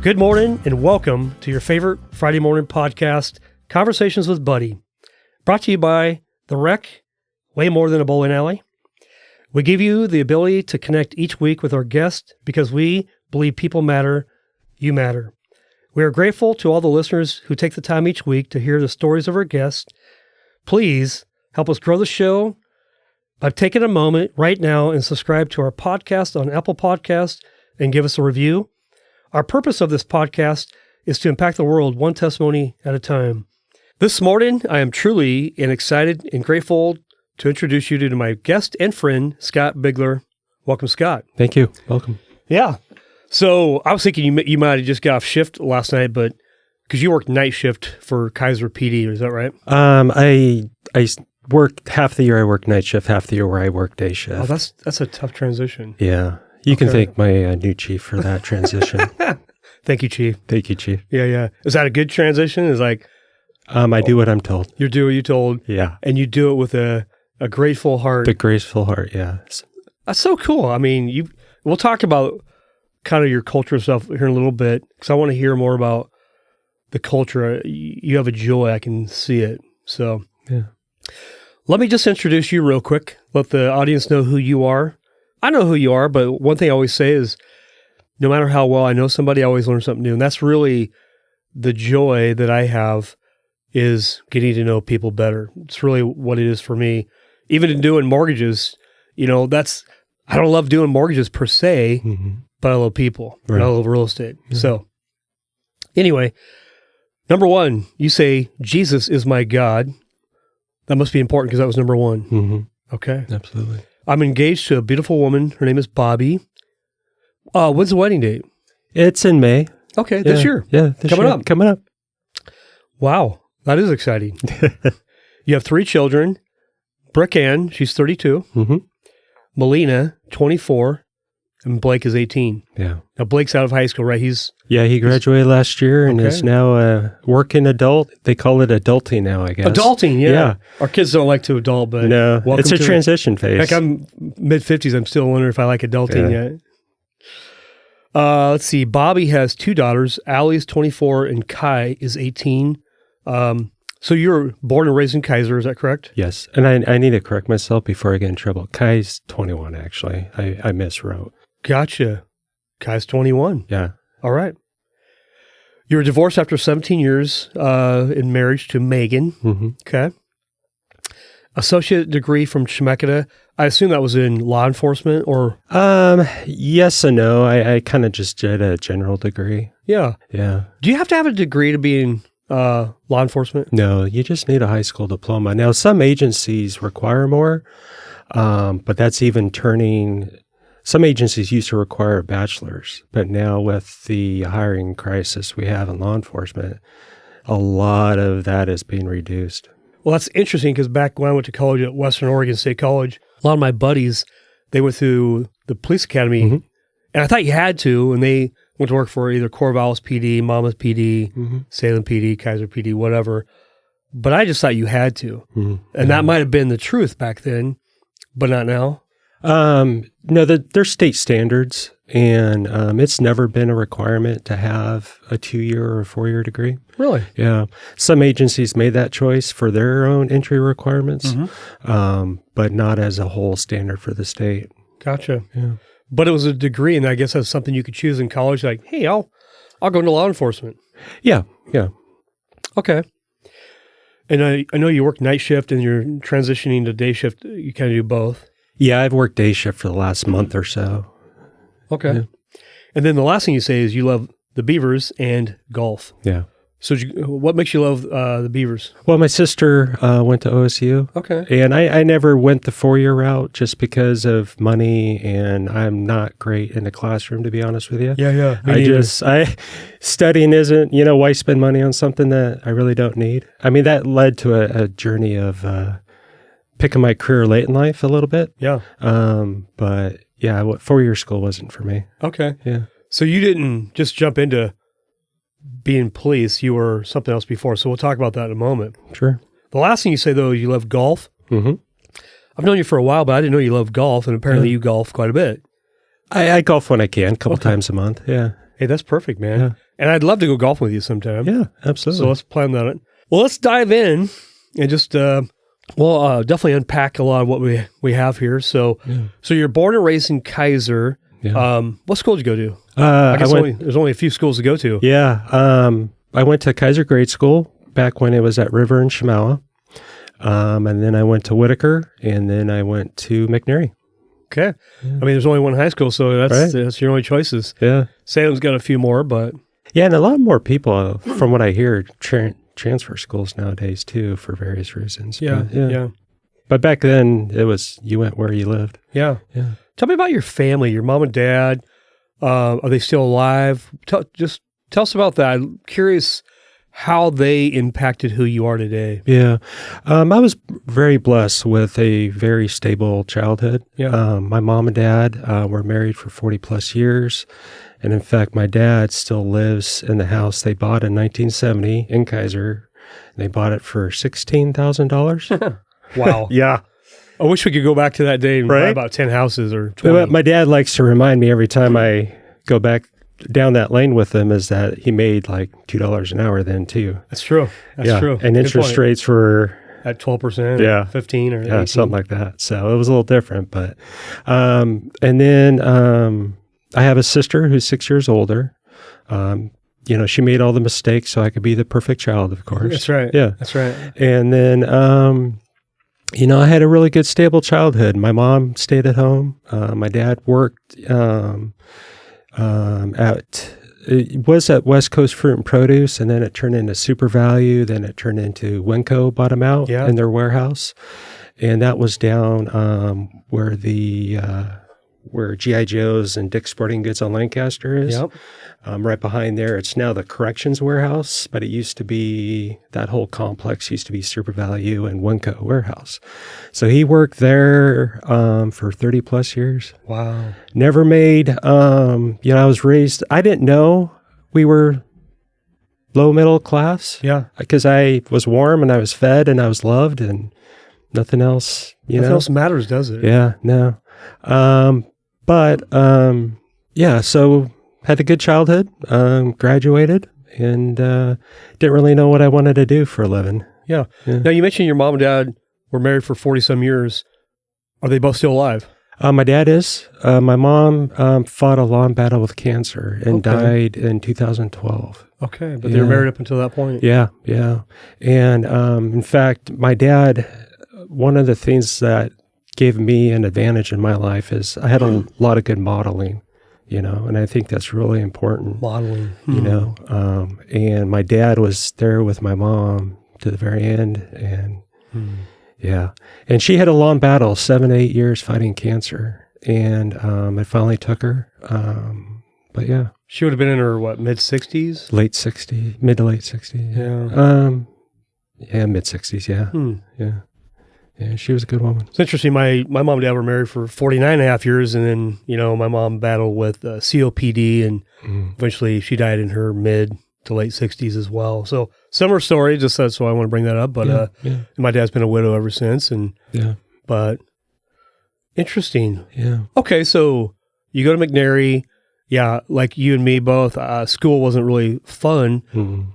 Good morning and welcome to your favorite Friday morning podcast, Conversations with Buddy, brought to you by The Rec, way more than a bowling alley. We give you the ability to connect each week with our guest because we believe people matter, you matter. We are grateful to all the listeners who take the time each week to hear the stories of our guests. Please help us grow the show by taking a moment right now and subscribe to our podcast on Apple Podcasts and give us a review. Our purpose of this podcast is to impact the world one testimony at a time. This morning, I am truly excited and grateful to introduce you to my guest and friend, Scott Bigler. Welcome, Scott. Thank you. Welcome. Yeah. So I was thinking you might have just got off shift last night, but because you worked night shift for Kaiser PD, is that right? I worked half the year I worked night shift, half the year where I work day shift. Oh, that's a tough transition. Yeah. You can thank my new chief for that transition. Thank you, Chief. Thank you, Chief. Yeah. Is that a good transition? Is like I do what I'm told. You do what you're told. Yeah. And you do it with a grateful heart. The graceful heart, yeah. That's so cool. I mean, we'll talk about kind of your culture stuff here in a little bit because I want to hear more about the culture. You have a joy. I can see it. So yeah. Let me just introduce you real quick. Let the audience know who you are. I know who you are, but one thing I always say is no matter how well I know somebody, I always learn something new. And that's really the joy that I have is getting to know people better. It's really what it is for me. Even in doing mortgages, I don't love doing mortgages per se, but I love people. Right. And I love real estate. Yeah. So anyway, number one, you say, Jesus is my God. That must be important because that was number one. Mm-hmm. Okay. Absolutely. I'm engaged to a beautiful woman. Her name is Bobby. When's the wedding date? It's in May. Okay, this year. Yeah, Coming up. Wow, that is exciting. You have 3 children. Brick Ann, she's 32. Mm-hmm. Melina, 24. And Blake is 18. Yeah. Now, Blake's out of high school, right? He graduated last year and is now a working adult. They call it adulting now, I guess. Adulting, yeah. Our kids don't like to adult, but no, it's a transition phase. Heck, I'm mid-50s. I'm still wondering if I like adulting yet. Let's see. Bobby has 2 daughters. Allie's 24 and Kai is 18. So you're born and raised in Kaiser, is that correct? Yes. And I need to correct myself before I get in trouble. Kai's 21, actually. I miswrote. Gotcha. Kai's 21. Yeah. All right. You were divorced after 17 years in marriage to Megan. Mm-hmm. Okay. Associate degree from Chemeketa. I assume that was in law enforcement or? Yes and no. I kind of just did a general degree. Yeah. Yeah. Do you have to have a degree to be in law enforcement? No, you just need a high school diploma. Now, some agencies require more, but that's even turning. Some agencies used to require a bachelor's, but now with the hiring crisis we have in law enforcement, a lot of that is being reduced. Well, that's interesting because back when I went to college at Western Oregon State College, a lot of my buddies, they went through the police academy, and I thought you had to, and they went to work for either Corvallis PD, Monmouth PD, Salem PD, Kaiser PD, whatever. But I just thought you had to. And that might have been the truth back then, but not now. No, there's state standards, and it's never been a requirement to have a 2-year or a 4-year degree. Really? Yeah. Some agencies made that choice for their own entry requirements, but not as a whole standard for the state. Gotcha. Yeah. But it was a degree, and I guess that's something you could choose in college. Like, hey, I'll go into law enforcement. Yeah. Okay. And I know you work night shift, and you're transitioning to day shift. You kind of do both. Yeah, I've worked day shift for the last month or so. Okay. Yeah. And then the last thing you say is you love the Beavers and golf. Yeah. So what makes you love the Beavers? Well, my sister went to OSU. Okay. And I never went the 4-year route just because of money, and I'm not great in the classroom, to be honest with you. Yeah. Studying isn't, why spend money on something that I really don't need? I mean, that led to a journey of picking my career late in life a little bit. Yeah. But yeah, 4-year school wasn't for me. Okay. Yeah. So you didn't just jump into being police, you were something else before. So we'll talk about that in a moment. Sure. The last thing you say, though, you love golf. Mm-hmm. I've known you for a while, but I didn't know you love golf, and apparently you golf quite a bit. I golf when I can, a couple times a month, yeah. Hey, that's perfect, man. Yeah. And I'd love to go golfing with you sometime. Yeah, absolutely. So let's plan that. Well, let's dive in and just, definitely unpack a lot of what we have here. So, so you're born and raised in Kaiser. Yeah. What school did you go to? I guess went, there's only a few schools to go to. Yeah. I went to Kaiser Grade School back when it was at River and Shamawa. And then I went to Whitaker, and then I went to McNary. Okay. Yeah. I mean, there's only one high school, so that's your only choices. Yeah. Salem's got a few more, but... Yeah, and a lot more people, from what I hear, transfer schools nowadays, too, for various reasons. Yeah, yeah. But back then, it was you went where you lived. Yeah. Yeah. Tell me about your family, your mom and dad. Are they still alive? Just tell us about that. I'm curious how they impacted who you are today. Yeah. I was very blessed with a very stable childhood. Yeah. My mom and dad were married for 40 plus years. And in fact, my dad still lives in the house they bought in 1970 in Kaiser. They bought it for $16,000. Wow. Yeah. I wish we could go back to that day and buy about 10 houses or 20. My dad likes to remind me every time I go back down that lane with him is that he made like $2 an hour then too. That's true. That's true. And interest rates were at 12%, 15 or 18. Something like that. So it was a little different, but and then I have a sister who's 6 years older. She made all the mistakes so I could be the perfect child, of course. That's right. Yeah. That's right. And then I had a really good stable childhood. My mom stayed at home. My dad worked it was at West Coast Fruit and Produce, and then it turned into Super Value. Then it turned into Winco bought them out in their warehouse, and that was down where G.I. Joe's and Dick's Sporting Goods on Lancaster is. Yep. Right behind there, it's now the Corrections Warehouse, but it used to be, that whole complex used to be Super Value and Winco Warehouse. So he worked there for 30 plus years. Wow. Never made, I was raised, I didn't know we were low middle class. Yeah. Because I was warm and I was fed and I was loved and nothing else, Nothing else matters, does it? Yeah, no. So had a good childhood, graduated, and didn't really know what I wanted to do for a living. Yeah. Now, you mentioned your mom and dad were married for 40-some years. Are they both still alive? My dad is. My mom fought a long battle with cancer and died in 2012. Okay, but they were married up until that point. Yeah, yeah. And in fact, my dad, one of the things that gave me an advantage in my life is I had a lot of good modeling. And I think that's really important. Modeling. And my dad was there with my mom to the very end. And and she had a long battle, 7 to 8 years fighting cancer. And I finally took her. But yeah. She would have been in her, mid-60s? Late 60s, mid to late 60s. Yeah. Mid 60s, yeah. Yeah. Yeah, she was a good woman. It's interesting. My mom and dad were married for 49 and a half years, and then, my mom battled with COPD, and eventually she died in her mid to late 60s as well. So similar story, just that's why I want to bring that up. But my dad's been a widow ever since. But interesting. Yeah. Okay, so you go to McNary. Yeah, like you and me both, school wasn't really fun. Mm-hmm.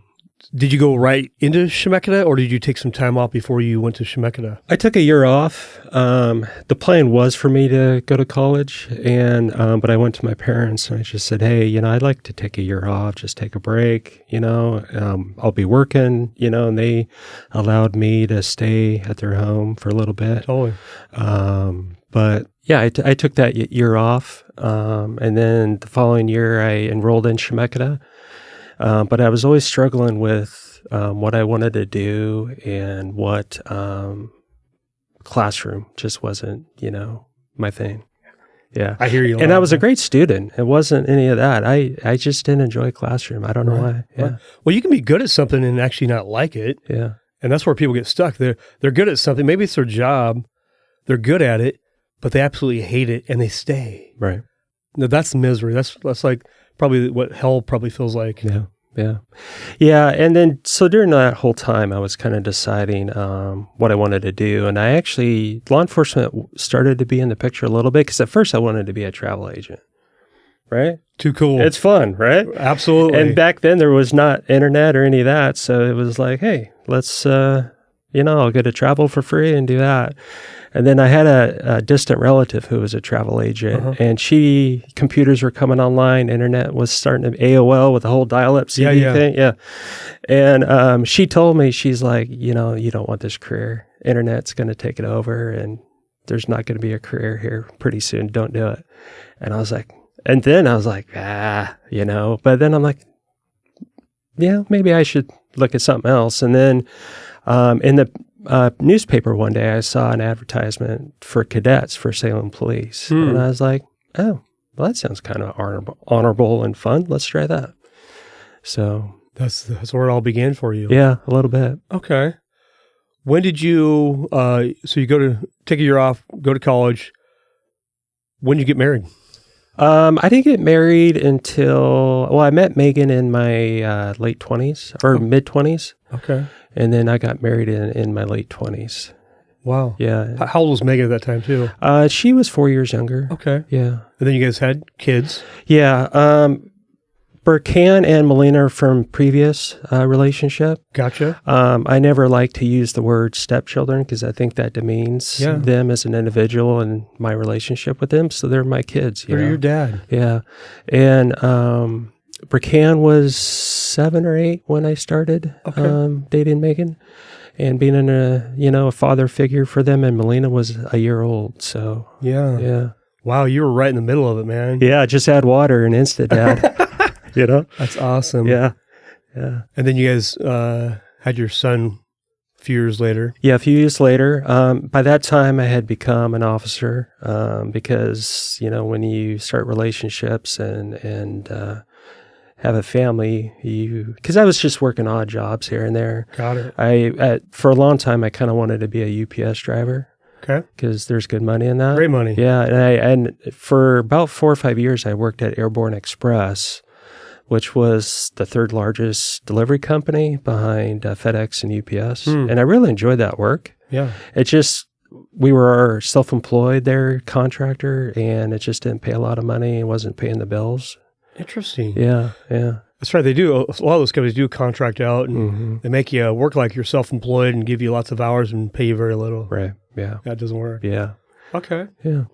Did you go right into Chemeketa, or did you take some time off before you went to Chemeketa? I took a year off. The plan was for me to go to college, but I went to my parents and I just said, hey, I'd like to take a year off, just take a break, I'll be working, and they allowed me to stay at their home for a little bit. Totally. But yeah, I took that year off, and then the following year I enrolled in Chemeketa. But I was always struggling with what I wanted to do and what classroom just wasn't, my thing. Yeah. I hear you. And I was a great student. It wasn't any of that. I just didn't enjoy classroom. I don't know why. Yeah. Right. Well, you can be good at something and actually not like it. Yeah. And that's where people get stuck. They're good at something. Maybe it's their job. They're good at it, but they absolutely hate it and they stay. Right. No, that's misery. That's like probably what hell probably feels like. Yeah. Yeah. Yeah. And then, so during that whole time, I was kind of deciding what I wanted to do. And law enforcement started to be in the picture a little bit because at first I wanted to be a travel agent. right? Too cool. It's fun, right? Absolutely. And back then there was not internet or any of that. So it was like, hey, let's, I'll get to travel for free and do that. And then I had a distant relative who was a travel agent, and computers were coming online. Internet was starting to AOL with the whole dial-up CD thing. Yeah. And she told me, she's like, you don't want this career. Internet's going to take it over, and there's not going to be a career here pretty soon. Don't do it. And I was like, but then I'm like, yeah, maybe I should look at something else. And then in the newspaper one day, I saw an advertisement for cadets for Salem Police. And I was like, oh, well, that sounds kind of honorable and fun. Let's try that. So that's where it all began for you. Yeah, a little bit. Okay. When did you, so you take a year off, go to college. When did you get married? I didn't get married until, I met Megan in my late 20s or mid 20s. Okay. And then I got married in my late 20s. Wow. Yeah. How old was Megan at that time too? She was 4 years younger. Okay. Yeah. And then you guys had kids? Yeah. Burkan and Melina are from previous relationship. Gotcha. I never like to use the word stepchildren because I think that demeans them as an individual and my relationship with them. So they're my kids. They're your dad. Yeah. And Burkan was 7 or 8 when I started dating Megan and being a father figure for them. And Melina was a year old. So yeah. Wow, you were right in the middle of it, man. Yeah, just add water and instant dad. That's awesome. Yeah. And then you guys had your son a few years later. Yeah, a few years later. By that time, I had become an officer because, when you start relationships and have a family, because I was just working odd jobs here and there. Got it. For a long time, I kind of wanted to be a UPS driver. Okay. Because there's good money in that. Great money. Yeah. And for about 4 or 5 years, I worked at Airborne Express, which was the third largest delivery company behind FedEx and UPS. And I really enjoyed that work. Yeah. It just, we were self-employed there, contractor, and it just didn't pay a lot of money. It wasn't paying the bills. Interesting. Yeah. That's right. They do. A lot of those companies do contract out and they make you work like you're self-employed and give you lots of hours and pay you very little. Right. Yeah. That doesn't work. Yeah. Okay. Yeah.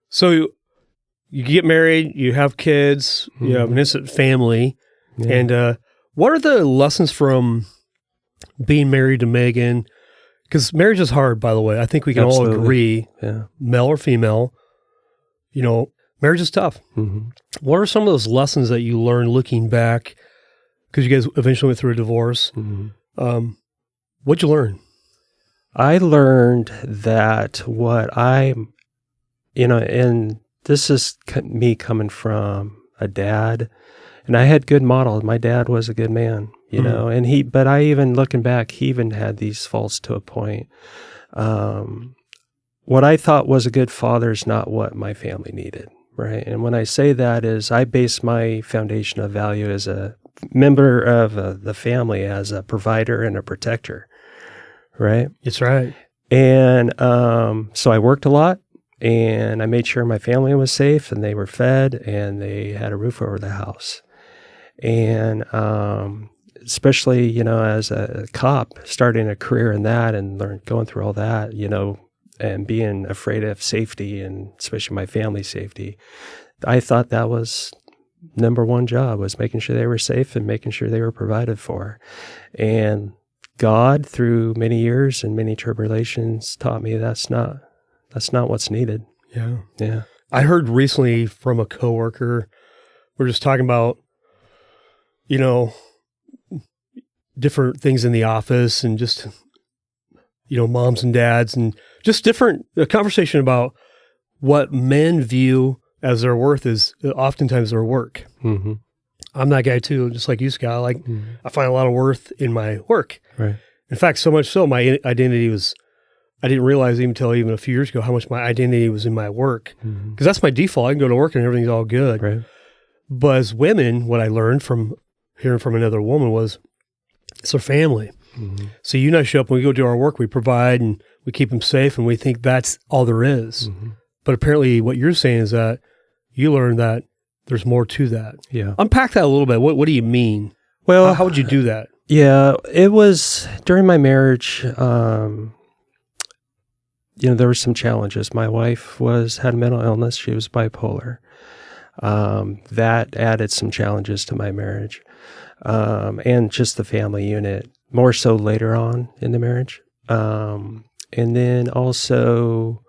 So you get married, you have kids, you have an instant family. Yeah. And what are the lessons from being married to Megan? Because marriage is hard, by the way. I think we can all agree, male or female, marriage is tough. What are some of those lessons that you learned looking back? Because you guys eventually went through a divorce. What'd you learn? I learned that and this is me coming from a dad, and I had good models. My dad was a good man, but I even looking back, he even had these faults to a point. What I thought was a good father is not what my family needed. Right. And when I say that is I base my foundation of value as a member of the family as a provider and a protector. Right. That's right. And so I worked a lot and I made sure my family was safe and they were fed and they had a roof over the house. And especially, as a cop, starting a career in that and going through all that, and being afraid of safety and especially my family's safety, I thought that was number one job, was making sure they were safe and making sure they were provided for. And God, through many years and many tribulations, taught me that's not what's needed. Yeah. Yeah. I heard recently from a coworker, we're just talking about, different things in the office and just, moms and dads and just a conversation about what men view as their worth is oftentimes their work. I'm that guy too, just like you, Scott. I find a lot of worth in my work. Right. In fact, so much so my identity was, I didn't realize until a few years ago how much my identity was in my work. Because that's my default. I can go to work and everything's all good. Right. But as women, what I learned from hearing from another woman was it's their family. So you and I show up, when we go do our work, we provide and we keep them safe and we think that's all there is. But apparently what you're saying is that you learned that there's more to that. Yeah. Unpack that a little bit. What do you mean? Well, How would you do that? Yeah, it was during my marriage. There were some challenges. My wife had a mental illness. She was bipolar. That added some challenges to my marriage, and just the family unit, more so later on in the marriage. And then also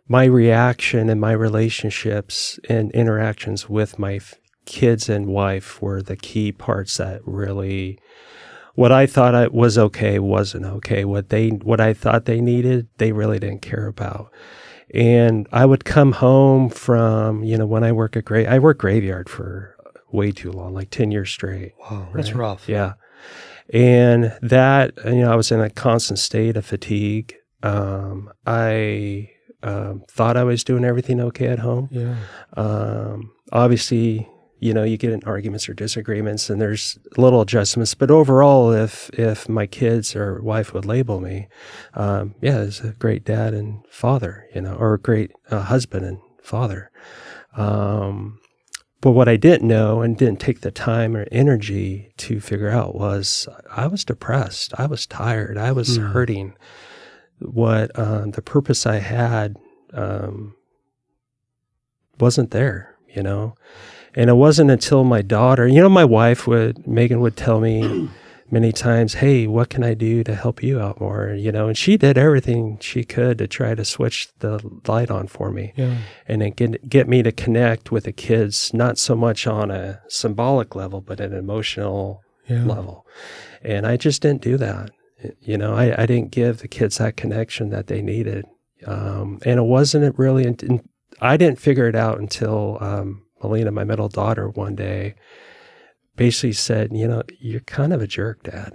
my reaction and my relationships and interactions with my kids and wife were the key parts that really, what I thought was okay wasn't okay. What I thought they needed, they really didn't care about. And I would come home from, when I worked graveyard for way too long, like 10 years straight. Wow, that's rough. Yeah. And that, I was in a constant state of fatigue. I thought I was doing everything okay at home. Yeah. Obviously, you get in arguments or disagreements and there's little adjustments, but overall, if my kids or wife would label me, as a great dad and father, or a great husband and father. But what I didn't know and didn't take the time or energy to figure out was I was depressed. I was tired. I was hurting. What the purpose I had wasn't there, And it wasn't until my daughter, my wife Megan would tell me many times, hey, what can I do to help you out more? And she did everything she could to try to switch the light on for me. Yeah. And then get me to connect with the kids, not so much on a symbolic level, but an emotional level. And I just didn't do that. I didn't give the kids that connection that they needed. And it wasn't really, I didn't figure it out until Melina, my middle daughter, one day basically said, you're kind of a jerk, Dad.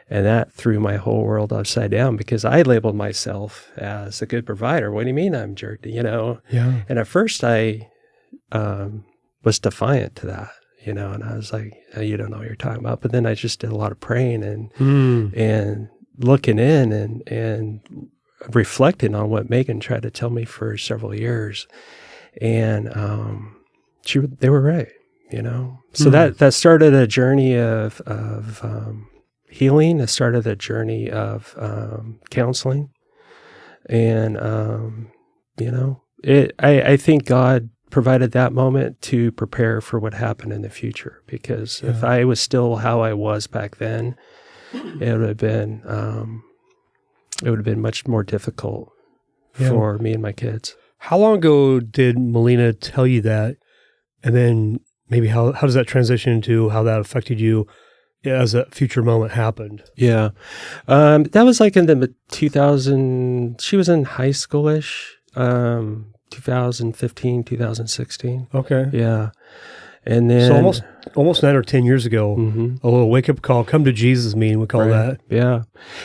And that threw my whole world upside down because I labeled myself as a good provider. What do you mean I'm a jerk? Yeah. And at first I was defiant to that, and I was like, you don't know what you're talking about. But then I just did a lot of praying and looking in and reflecting on what Megan tried to tell me for several years. And they were right, So that started a journey of healing. It started a journey of counseling, and I think God provided that moment to prepare for what happened in the future. Because if I was still how I was back then, it would have been much more difficult for me and my kids. How long ago did Melina tell you that? And then maybe how does that transition into how that affected you as that future moment happened? Yeah. That was like in the 2000, she was in high school-ish, 2015, 2016. Okay. Yeah. And then... So almost 9 or 10 years ago, a little wake-up call, come to Jesus meeting, we call that. Yeah.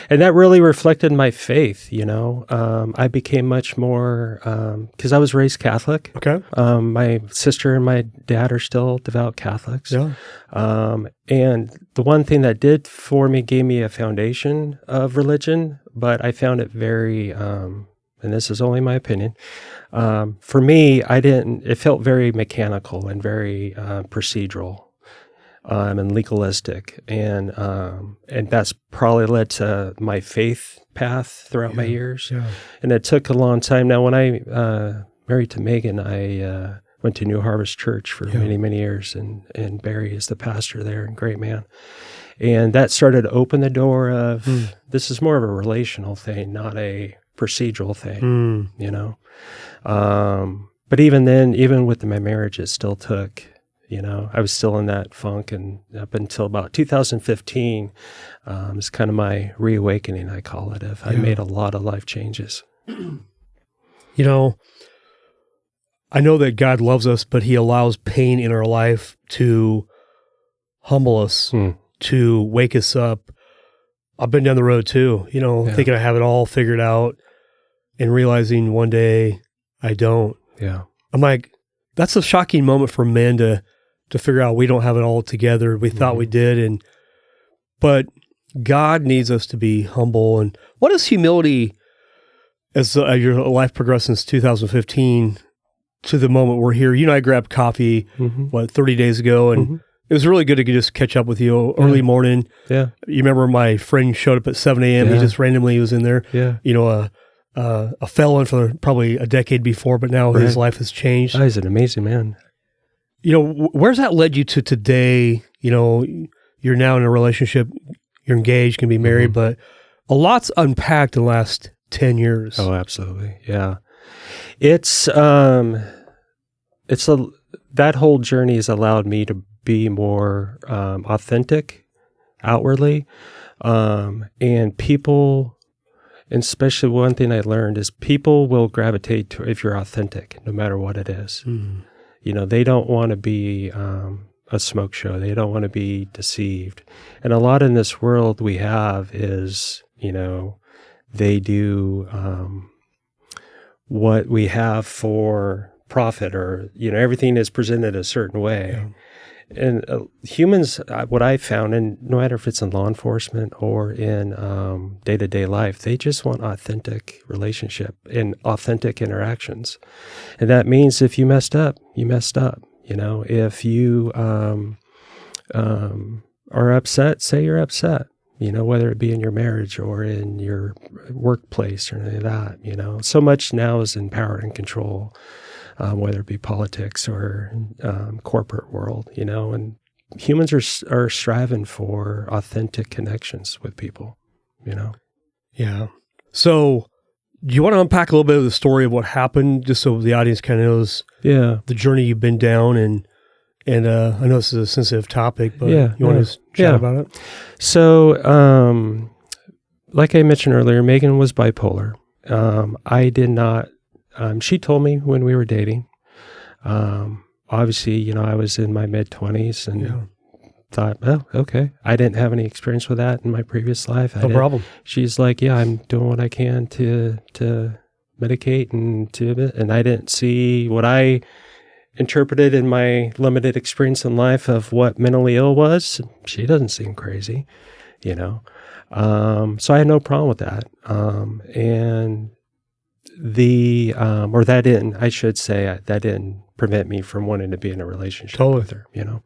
And that really reflected my faith, I became much more, because I was raised Catholic. Okay. My sister and my dad are still devout Catholics. Yeah. And the one thing that did for me, gave me a foundation of religion, but I found it very... and this is only my opinion, for me, it felt very mechanical and very procedural and legalistic. And that's probably led to my faith path throughout my years. Yeah. And it took a long time. Now, when I married to Megan, I went to New Harvest Church for many, many years, and Barry is the pastor there, and great man. And that started to open the door of, this is more of a relational thing, not a procedural thing, But even then, even with my marriage, it still took, I was still in that funk, and up until about 2015, it's kind of my reawakening, I call it. I made a lot of life changes. I know that God loves us, but he allows pain in our life to humble us, to wake us up. I've been down the road too, thinking I have it all figured out and realizing one day I don't. Yeah. I'm like, that's a shocking moment for men to figure out we don't have it all together. We thought we did. But God needs us to be humble. And what is humility as your life progressed since 2015? to the moment we're here. You and I grabbed coffee, 30 days ago, and it was really good to just catch up with you early morning. Yeah. You remember my friend showed up at 7 a.m. Yeah. He just randomly was in there. Yeah. You know, a felon for probably a decade before, but now his life has changed. Oh, he's an amazing man. You know, where's that led you to today? You know, you're now in a relationship, you're engaged, can be married, but a lot's unpacked in the last 10 years. Oh, absolutely. Yeah. That whole journey has allowed me to be more authentic outwardly. And people, and especially one thing I learned is people will gravitate to if you're authentic, no matter what it is. You know, they don't want to be a smoke show. They don't want to be deceived. And a lot in this world we have is, you know, they do what we have for profit, or, you know, everything is presented a certain way. Yeah. And humans, what I found, and no matter if it's in law enforcement or in day-to-day life, they just want authentic relationship and authentic interactions. And that means if you messed up, you messed up. You know, if you are upset, say you're upset. You know, whether it be in your marriage or in your workplace or any of that. You know, so much now is in power and control. Whether it be politics or corporate world, you know, and humans are striving for authentic connections with people, you know. Yeah. So, do you want to unpack a little bit of the story of what happened, just so the audience kind of knows the journey you've been down? And I know this is a sensitive topic, but you want to chat about it? So, like I mentioned earlier, Megan was bipolar. I did not. She told me when we were dating. Obviously, you know, I was in my mid-20s and thought, oh, okay. I didn't have any experience with that in my previous life. No problem. She's like, yeah, I'm doing what I can to medicate and I didn't see what I interpreted in my limited experience in life of what mentally ill was. She doesn't seem crazy, you know. So I had no problem with that. And that didn't prevent me from wanting to be in a relationship with her, you know.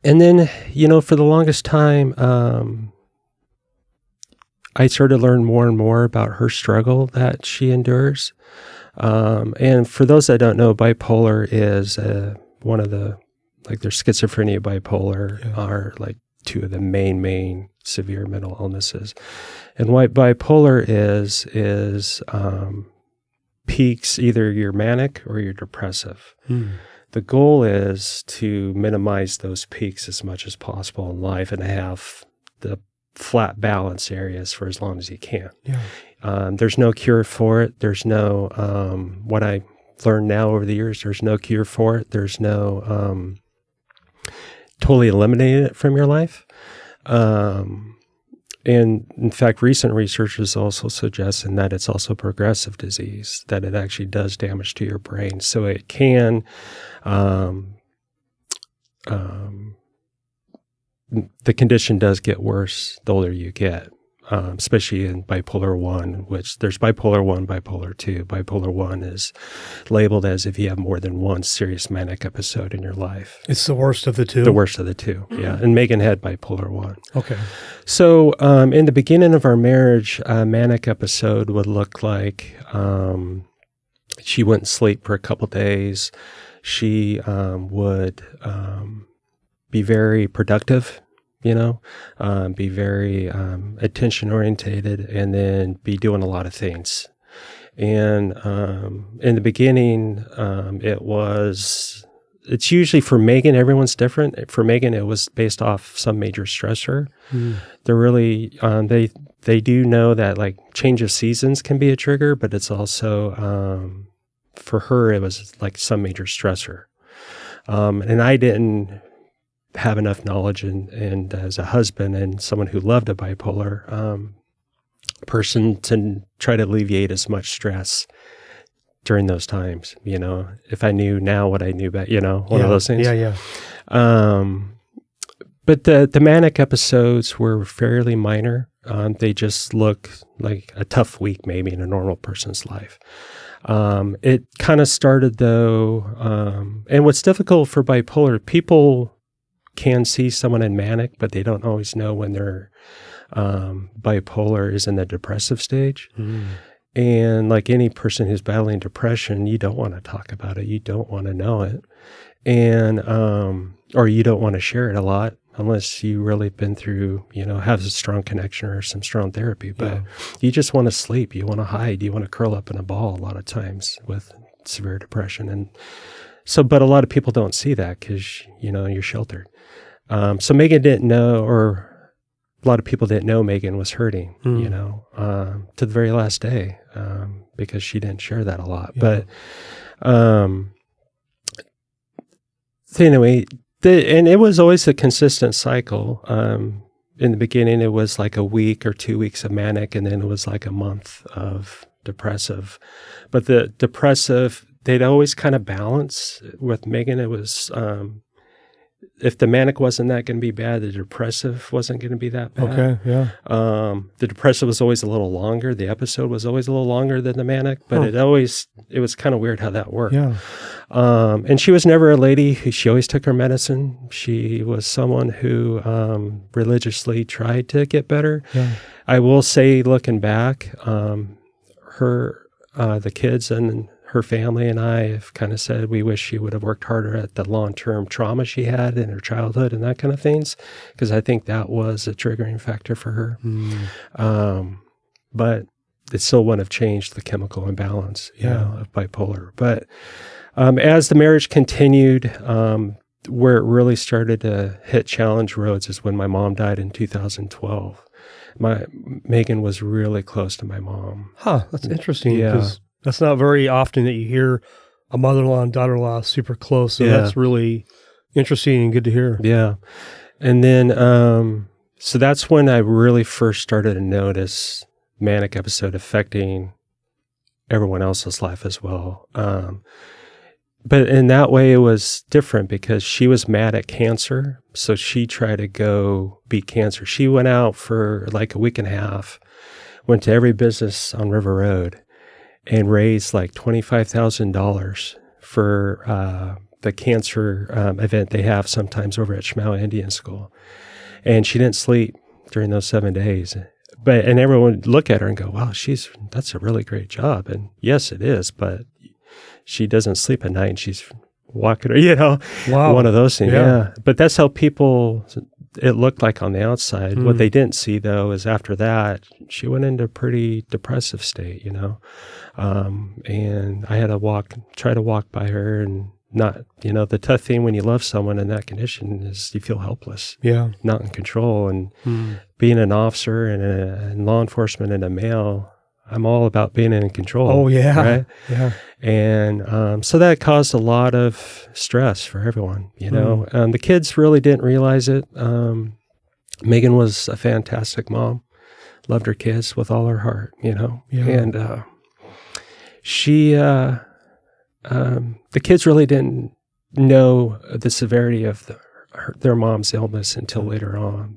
And then, you know, for the longest time, I started to learn more and more about her struggle that she endures. And for those that don't know, bipolar is one of the, like, there's schizophrenia, bipolar are like two of the main severe mental illnesses. And what bipolar is peaks, either you're manic or you're depressive. The goal is to minimize those peaks as much as possible in life and have the flat balance areas for as long as you can. There's no cure for it. There's no, what I learned now over the years, there's no cure for it. There's no totally eliminating it from your life. And in fact, recent research is also suggesting that it's also progressive disease, that it actually does damage to your brain. So it can, the condition does get worse the older you get, especially in bipolar 1, which there's bipolar 1, bipolar 2. Bipolar 1 is labeled as if you have more than one serious manic episode in your life. It's the worst of the two? The worst of the two, yeah. And Megan had bipolar 1. Okay. So in the beginning of our marriage, a manic episode would look like she wouldn't sleep for a couple days. She would be very productive, you know, be very attention orientated, and then be doing a lot of things. And in the beginning, it's usually for Megan, everyone's different. For Megan, it was based off some major stressor. They're really, they do know that like change of seasons can be a trigger, but it's also, for her, it was like some major stressor. And I didn't have enough knowledge and as a husband and someone who loved a bipolar person to try to alleviate as much stress during those times, you know, if I knew now what I knew back, you know, one of those things. But the manic episodes were fairly minor. They just look like a tough week maybe in a normal person's life. It kind of started though, and what's difficult for bipolar, people can see someone in manic, but they don't always know when they're bipolar is in the depressive stage. And like any person who's battling depression, you don't want to talk about it. You don't want to know it. And, or you don't want to share it a lot unless you really been through, have a strong connection or some strong therapy. But you just want to sleep. You want to hide. You want to curl up in a ball a lot of times with severe depression. And so, but a lot of people don't see that because, you're sheltered. So Megan didn't know, or a lot of people didn't know Megan was hurting, to the very last day, because she didn't share that a lot. But, so anyway, and it was always a consistent cycle. In the beginning, it was like a week or 2 weeks of manic, and then it was like a month of depressive. But the depressive, they'd always kind of balance. With Megan, it was, if the manic wasn't that going to be bad, the depressive wasn't going to be that bad. Okay, yeah. The depressive was always a little longer. The episode was always a little longer than the manic, but it was kind of weird how that worked. Yeah. And she was never a lady she always took her medicine. She was someone who religiously tried to get better. Yeah. I will say, looking back, the kids and her family and I have kind of said we wish she would have worked harder at the long-term trauma she had in her childhood and that kind of things, because I think that was a triggering factor for her. But it still wouldn't have changed the chemical imbalance of bipolar. But as the marriage continued, where it really started to hit challenge roads is when my mom died in 2012. Megan was really close to my mom. Huh, that's interesting. Yeah. That's not very often that you hear a mother-in-law and daughter-in-law super close. So that's really interesting and good to hear. Yeah. And then, so that's when I really first started to notice manic episode affecting everyone else's life as well. But in that way, it was different because she was mad at cancer. So she tried to go beat cancer. She went out for like a week and a half, went to every business on River Road, and raised like $25,000 for the cancer event they have sometimes over at Shmaua Indian School. And she didn't sleep during those 7 days. And everyone would look at her and go, wow, that's a really great job. And yes, it is, but she doesn't sleep at night and she's walking, wow. One of those things. Yeah. But that's how it looked like on the outside. What they didn't see, though, is after that, she went into a pretty depressive state, and I had to try to walk by her and not, the tough thing when you love someone in that condition is you feel helpless, not in control. And being an officer and law enforcement and a male, I'm all about being in control. Oh, yeah. Right? Yeah. And so that caused a lot of stress for everyone, The kids really didn't realize it. Megan was a fantastic mom, loved her kids with all her heart, And she, the kids really didn't know the severity of their mom's illness until later on,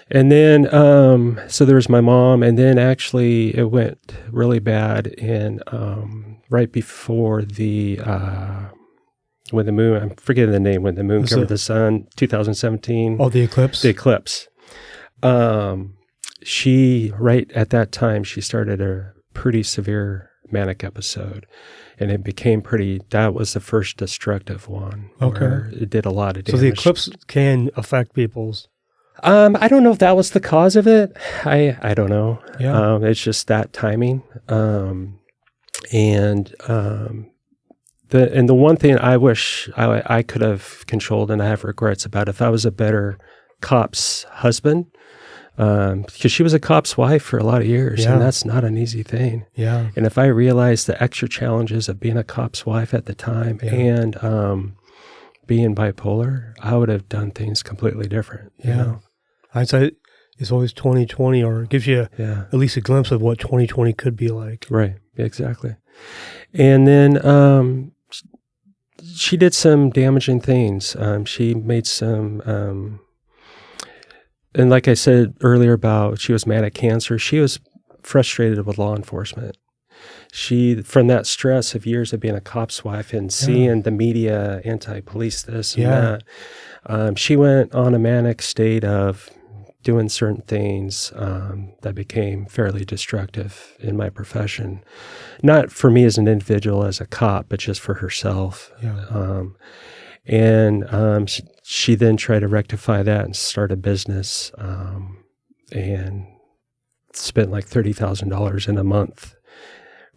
And then, so there was my mom, and then actually it went really bad in right before when the moon, I'm forgetting the name, when the moon covered the sun, 2017. Oh, the eclipse? The eclipse. She, right at that time, she started a pretty severe manic episode, and it became that was the first destructive one. Okay. It did a lot of damage. So the eclipse can affect people's... I don't know if that was the cause of it. I don't know. Yeah. It's just that timing. The one thing I wish I could have controlled, and I have regrets about, if I was a better cop's husband, because she was a cop's wife for a lot of years, and that's not an easy thing. Yeah. And if I realized the extra challenges of being a cop's wife at the time and being bipolar, I would have done things completely different. Hindsight is always 20/20, or it gives you at least a glimpse of what 20/20 could be like. Right. Exactly. And then she did some damaging things. She made some, and like I said earlier about she was mad at cancer, she was frustrated with law enforcement. from that stress of years of being a cop's wife and seeing the media anti-police this and that, she went on a manic state of doing certain things that became fairly destructive in my profession. Not for me as an individual, as a cop, but just for herself. She then tried to rectify that and start a business and spent like $30,000 in a month,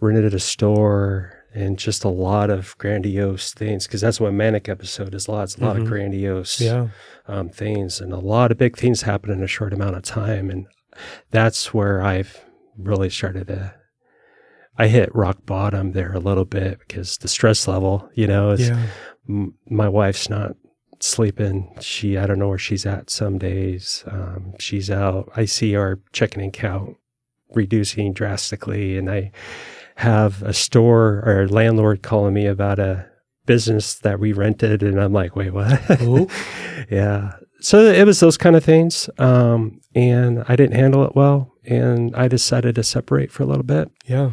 rented a store, and just a lot of grandiose things, because that's what a manic episode is. It's a lot of grandiose things, and a lot of big things happen in a short amount of time. And that's where I've really started to, I hit rock bottom there a little bit, because the stress level, is my wife's not sleeping. I don't know where she's at some days. She's out. I see our checking account reducing drastically, and I have a store or a landlord calling me about a business that we rented, and I'm like, wait, what? Yeah. So it was those kind of things, and I didn't handle it well, and I decided to separate for a little bit. Yeah.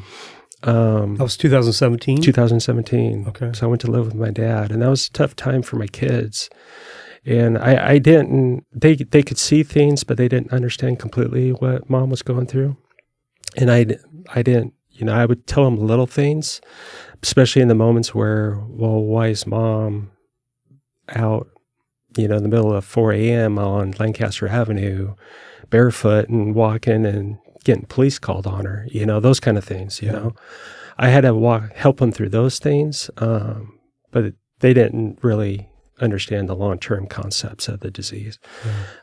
That was 2017? 2017. Okay. So I went to live with my dad, and that was a tough time for my kids. And I didn't, they could see things, but they didn't understand completely what mom was going through. And I didn't, I would tell them little things, especially in the moments where, well, why is mom out, in the middle of 4 a.m. on Lancaster Avenue, barefoot and walking and getting police called on her, those kind of things, you know. I had to help them through those things, but they didn't really understand the long-term concepts of the disease.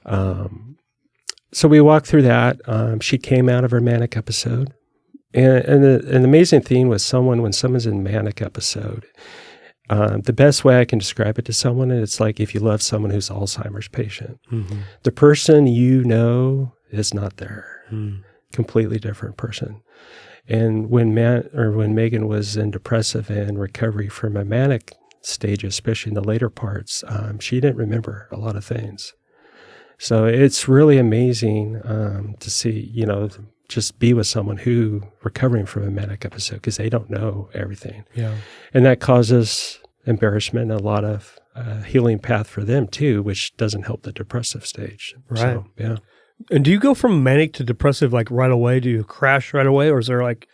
So we walked through that. She came out of her manic episode. And an amazing thing with when someone's in manic episode, the best way I can describe it to someone, it's like if you love someone who's Alzheimer's patient. The person is not there. Completely different person. And when Megan was in depressive and recovery from a manic stage, especially in the later parts, she didn't remember a lot of things. So it's really amazing to see, just be with someone who recovering from a manic episode, because they don't know everything. Yeah. And that causes embarrassment and a lot of healing path for them too, which doesn't help the depressive stage. Right. So, yeah. And do you go from manic to depressive like right away? Do you crash right away, or is there like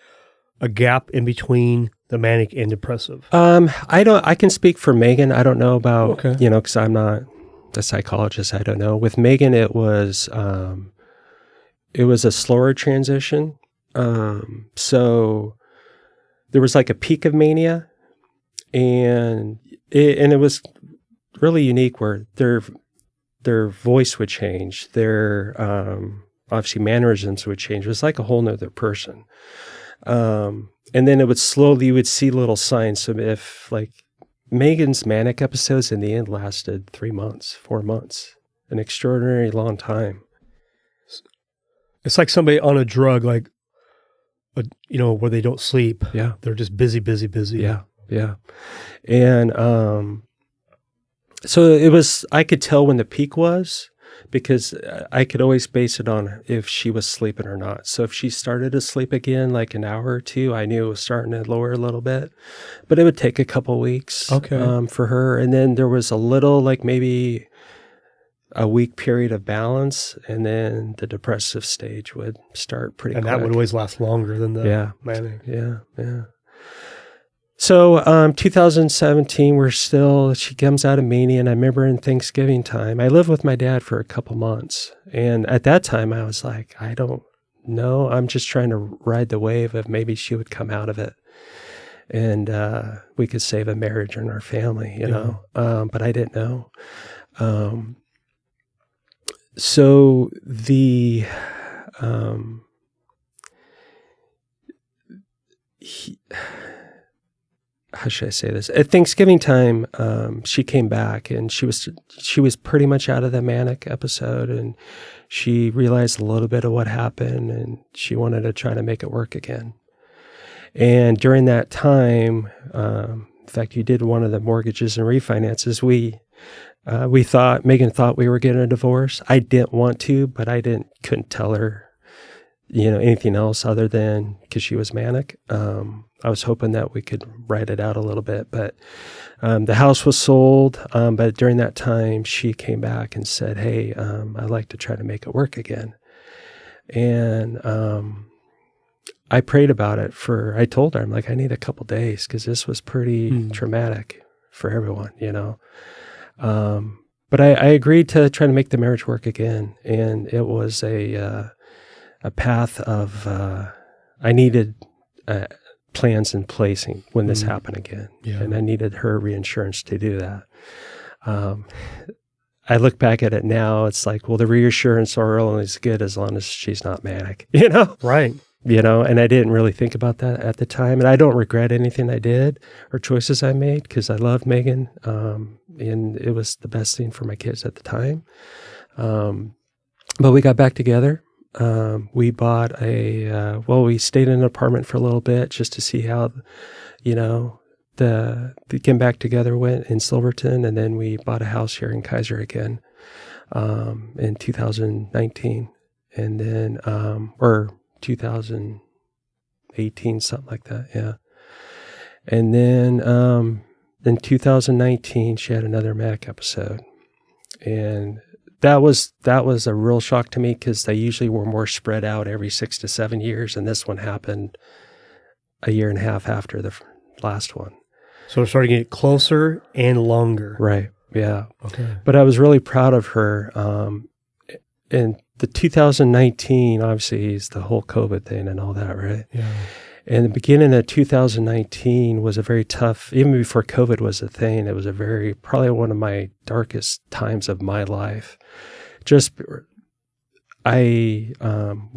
a gap in between the manic and depressive? I can speak for Megan. I don't know about, because I'm not a psychologist. I don't know. With Megan, it was a slower transition. So there was like a peak of mania, and it was really unique where their voice would change, their obviously mannerisms would change. It was like a whole nother person. And then it would slowly, you would see little signs. So if like Megan's manic episodes in the end lasted 3 months, 4 months, an extraordinary long time. It's like somebody on a drug, like, where they don't sleep. Yeah. They're just busy. Yeah. Yeah. And, so it was, I could tell when the peak was, because I could always base it on if she was sleeping or not. So if she started to sleep again, like an hour or two, I knew it was starting to lower a little bit, but it would take a couple weeks for her. And then there was a little, like maybe a week period of balance, and then the depressive stage would start pretty quick. And that would always last longer than the manic. Yeah. So 2017, she comes out of mania, and I remember in Thanksgiving time, I lived with my dad for a couple months. And at that time, I was like, I don't know. I'm just trying to ride the wave of maybe she would come out of it, and we could save a marriage and our family, know. But I didn't know. So the how should I say this? At Thanksgiving time, she came back, and she was pretty much out of the manic episode, and she realized a little bit of what happened, and she wanted to try to make it work again. And during that time, in fact, you did one of the mortgages and refinances. Megan thought we were getting a divorce. I didn't want to, but couldn't tell her. anything else other than because she was manic. I was hoping that we could write it out a little bit, but the house was sold. But during that time, she came back and said, "Hey, I'd like to try to make it work again." And I prayed about it I told her, I'm like, I need a couple days because this was pretty traumatic for everyone, But I agreed to try to make the marriage work again. And it was a path of, I needed plans in place when this happened again. Yeah. And I needed her reinsurance to do that. I look back at it now, it's like, well, the reassurance are only as good as long as she's not manic, Right. And I didn't really think about that at the time. And I don't regret anything I did or choices I made because I loved Megan. And it was the best thing for my kids at the time. But we got back together. We bought we stayed in an apartment for a little bit just to see how, the getting back together went in Silverton. And then we bought a house here in Kaiser again, in 2019. And then, or 2018, something like that. Yeah. And then, in 2019, she had another manic episode. And that was a real shock to me because they usually were more spread out every 6 to 7 years. And this one happened a year and a half after the last one. So it started getting closer and longer. Right. Yeah. Okay. But I was really proud of her. And the 2019, obviously, is the whole COVID thing and all that, right? Yeah. And the beginning of 2019 was a very tough, even before COVID was a thing, it was probably one of my darkest times of my life.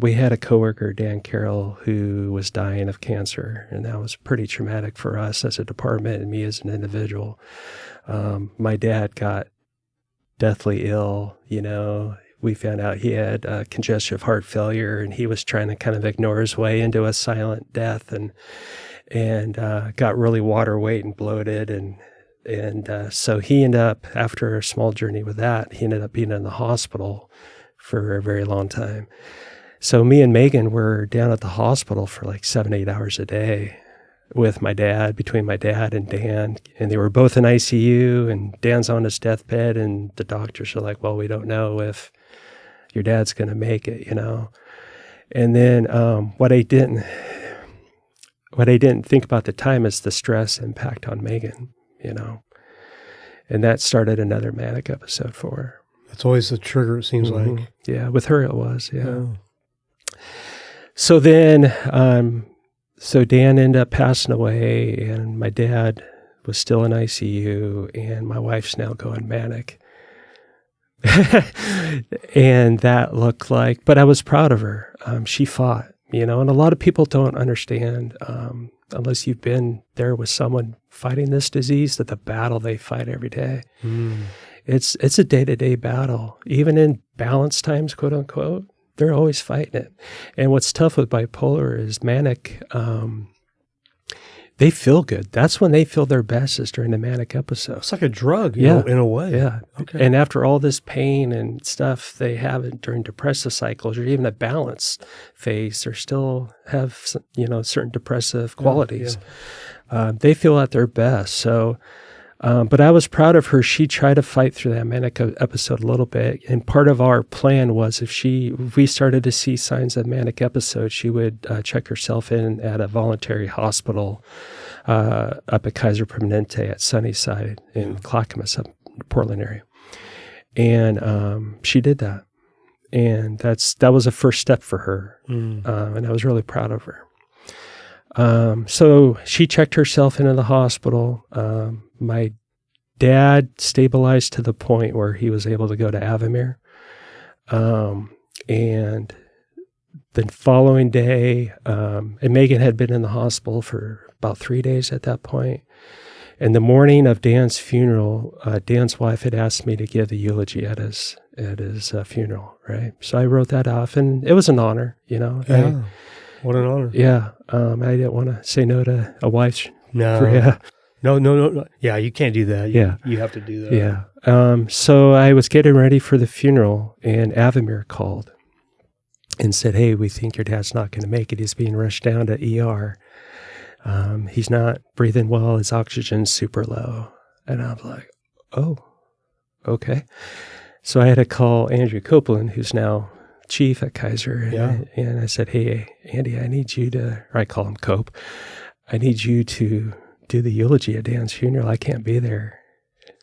We had a coworker, Dan Carroll, who was dying of cancer, and that was pretty traumatic for us as a department and me as an individual. My dad got deathly ill, We found out he had congestive heart failure, and he was trying to kind of ignore his way into a silent death, and got really water weight and bloated, and so he ended up, after a small journey with that, he ended up being in the hospital for a very long time. So me and Megan were down at the hospital for like 7-8 hours a day with my dad, between my dad and Dan, and they were both in ICU, and Dan's on his deathbed, and the doctors are like, well, we don't know if your dad's going to make it, And then what I didn't think about at the time is the stress impact on Megan, And that started another manic episode for her. That's always the trigger, it seems like. Yeah, with her it was, yeah. Oh. So then, so Dan ended up passing away, and my dad was still in ICU, and my wife's now going manic. And that looked like, but I was proud of her. She fought, and a lot of people don't understand, unless you've been there with someone fighting this disease, that the battle they fight every day. It's a day-to-day battle. Even in balanced times, quote unquote, they're always fighting it. And what's tough with bipolar is manic, they feel good. That's when they feel their best, is during the manic episode. It's like a drug, in a way. Yeah. Okay. And after all this pain and stuff they have it during depressive cycles, or even a balanced phase, they still have, certain depressive qualities. Yeah. They feel at their best. So, but I was proud of her. She tried to fight through that manic episode a little bit. And part of our plan was if we started to see signs of manic episode, she would check herself in at a voluntary hospital up at Kaiser Permanente at Sunnyside in Clackamas, up in the Portland area. And she did that. And that was a first step for her. And I was really proud of her. So she checked herself into the hospital. My dad stabilized to the point where he was able to go to Avamere. And the following day, and Megan had been in the hospital for about 3 days at that point. And the morning of Dan's funeral, Dan's wife had asked me to give the eulogy at his funeral, right? So I wrote that off, and it was an honor, Yeah. What an honor. Yeah. I didn't want to say no to a wife's. No. No. Yeah, you can't do that. You have to do that. Yeah. So I was getting ready for the funeral, and Avamere called. and said, "Hey, we think your dad's not going to make it. He's being rushed down to ER. He's not breathing well. His oxygen's super low." And I was like, "Oh, okay." So I had to call Andrew Copeland, who's now chief at Kaiser. And I said, "Hey, Andy, I need you to," or I call him Cope, "I need you to do the eulogy at Dan's funeral. I can't be there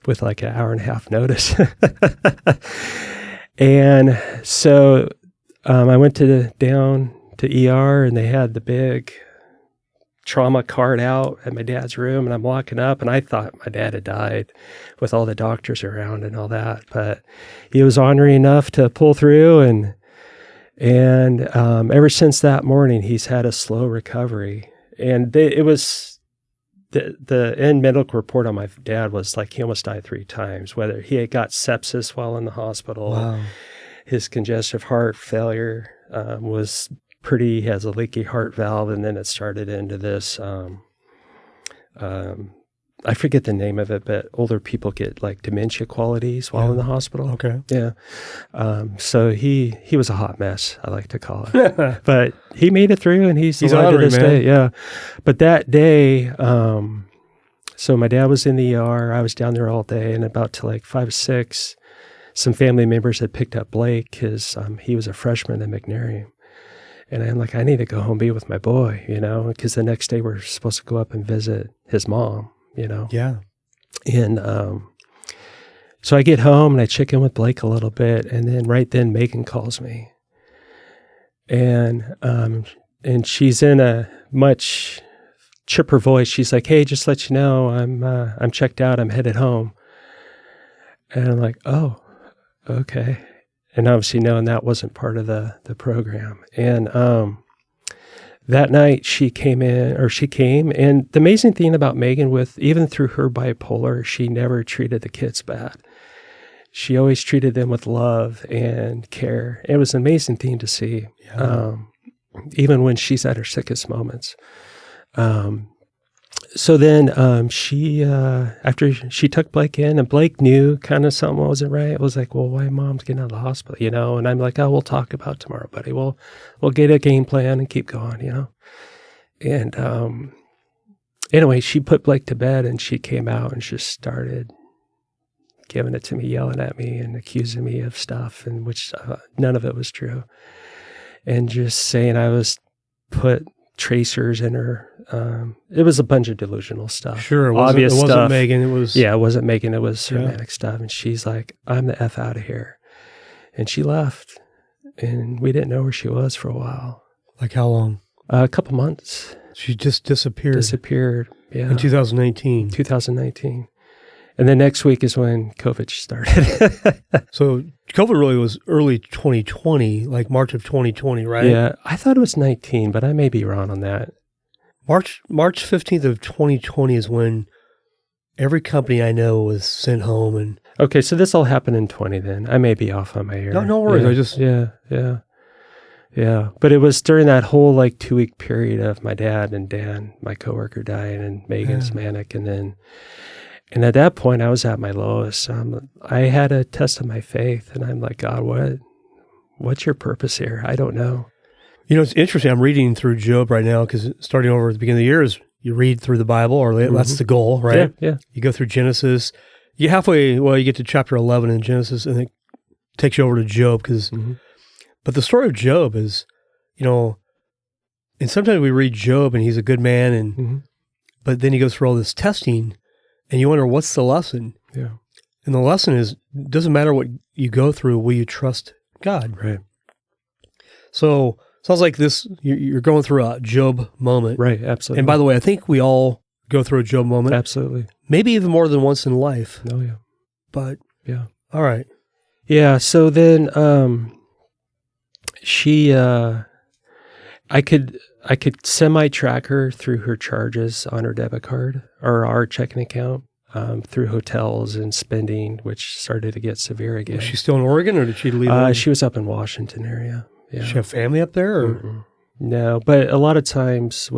with like an hour and a half notice." And so I went down to ER, and they had the big trauma cart out at my dad's room, and I'm walking up, and I thought my dad had died with all the doctors around and all that, but he was ornery enough to pull through, and ever since that morning, he's had a slow recovery. And it was the end medical report on my dad was like he almost died 3 times, whether he had got sepsis while in the hospital. Wow. His congestive heart failure was he has a leaky heart valve, and then it started into this, I forget the name of it, but older people get like dementia qualities while in the hospital. Okay. Yeah. So he was a hot mess, I like to call it. But he made it through, and he's alive to this day. Yeah. But that day, so my dad was in the ER. I was down there all day, and about to like 5 or 6, some family members had picked up Blake because he was a freshman at McNary. And I'm like, I need to go home and be with my boy, because the next day we're supposed to go up and visit his mom, Yeah. And so I get home and I check in with Blake a little bit. And then right then Megan calls me. And she's in a much chipper voice. She's like, "Hey, just to let you know, I'm checked out. I'm headed home." And I'm like, "Oh, okay." And obviously knowing that wasn't part of the program. And that night she came. And the amazing thing about Megan, even through her bipolar, she never treated the kids bad. She always treated them with love and care. It was an amazing thing to see, even when she's at her sickest moments. So then she, after she took Blake in, and Blake knew kind of something wasn't right. It was like, "Well, why Mom's getting out of the hospital, And I'm like, "Oh, we'll talk about it tomorrow, buddy. We'll get a game plan and keep going, And anyway, she put Blake to bed, and she came out and just started giving it to me, yelling at me and accusing me of stuff, and which none of it was true. And just saying I was put tracers in her. It was a bunch of delusional stuff. Sure. It wasn't Megan. It wasn't Megan. It was romantic stuff. And she's like, "I'm the F out of here." And she left. And we didn't know where she was for a while. Like how long? A couple months. She just disappeared. Yeah. In 2019. 2019. And the next week is when COVID started. So COVID really was early 2020, like March of 2020, right? Yeah. I thought it was 19, but I may be wrong on that. March 15th of 2020 is when every company I know was sent home. And okay, so this all happened in 20 then. I may be off on my year. No worries. Yeah. Yeah. But it was during that whole like 2-week period of my dad and Dan, my coworker, dying, and Megan's manic. And at that point, I was at my lowest. I had a test of my faith, and I'm like, "God, what's your purpose here? I don't know." It's interesting. I'm reading through Job right now, because starting over at the beginning of the year is you read through the Bible, or that's the goal, right? Yeah. You go through Genesis. You get to chapter 11 in Genesis, and it takes you over to Job. But the story of Job is, and sometimes we read Job, and he's a good man, but then he goes through all this testing, and you wonder, what's the lesson? Yeah. And the lesson is, it doesn't matter what you go through, will you trust God? Right. So sounds like this, you're going through a Job moment. Right, absolutely. And by the way, I think we all go through a Job moment. Absolutely. Maybe even more than once in life. Oh, yeah. But, yeah. All right. Yeah, so then she, I could semi-track her through her charges on her debit card or our checking account through hotels and spending, which started to get severe again. Was she still in Oregon, or did she leave? She was up in Washington area. Yeah. Does she have family up there? Or? Mm-mm. No, but a lot of times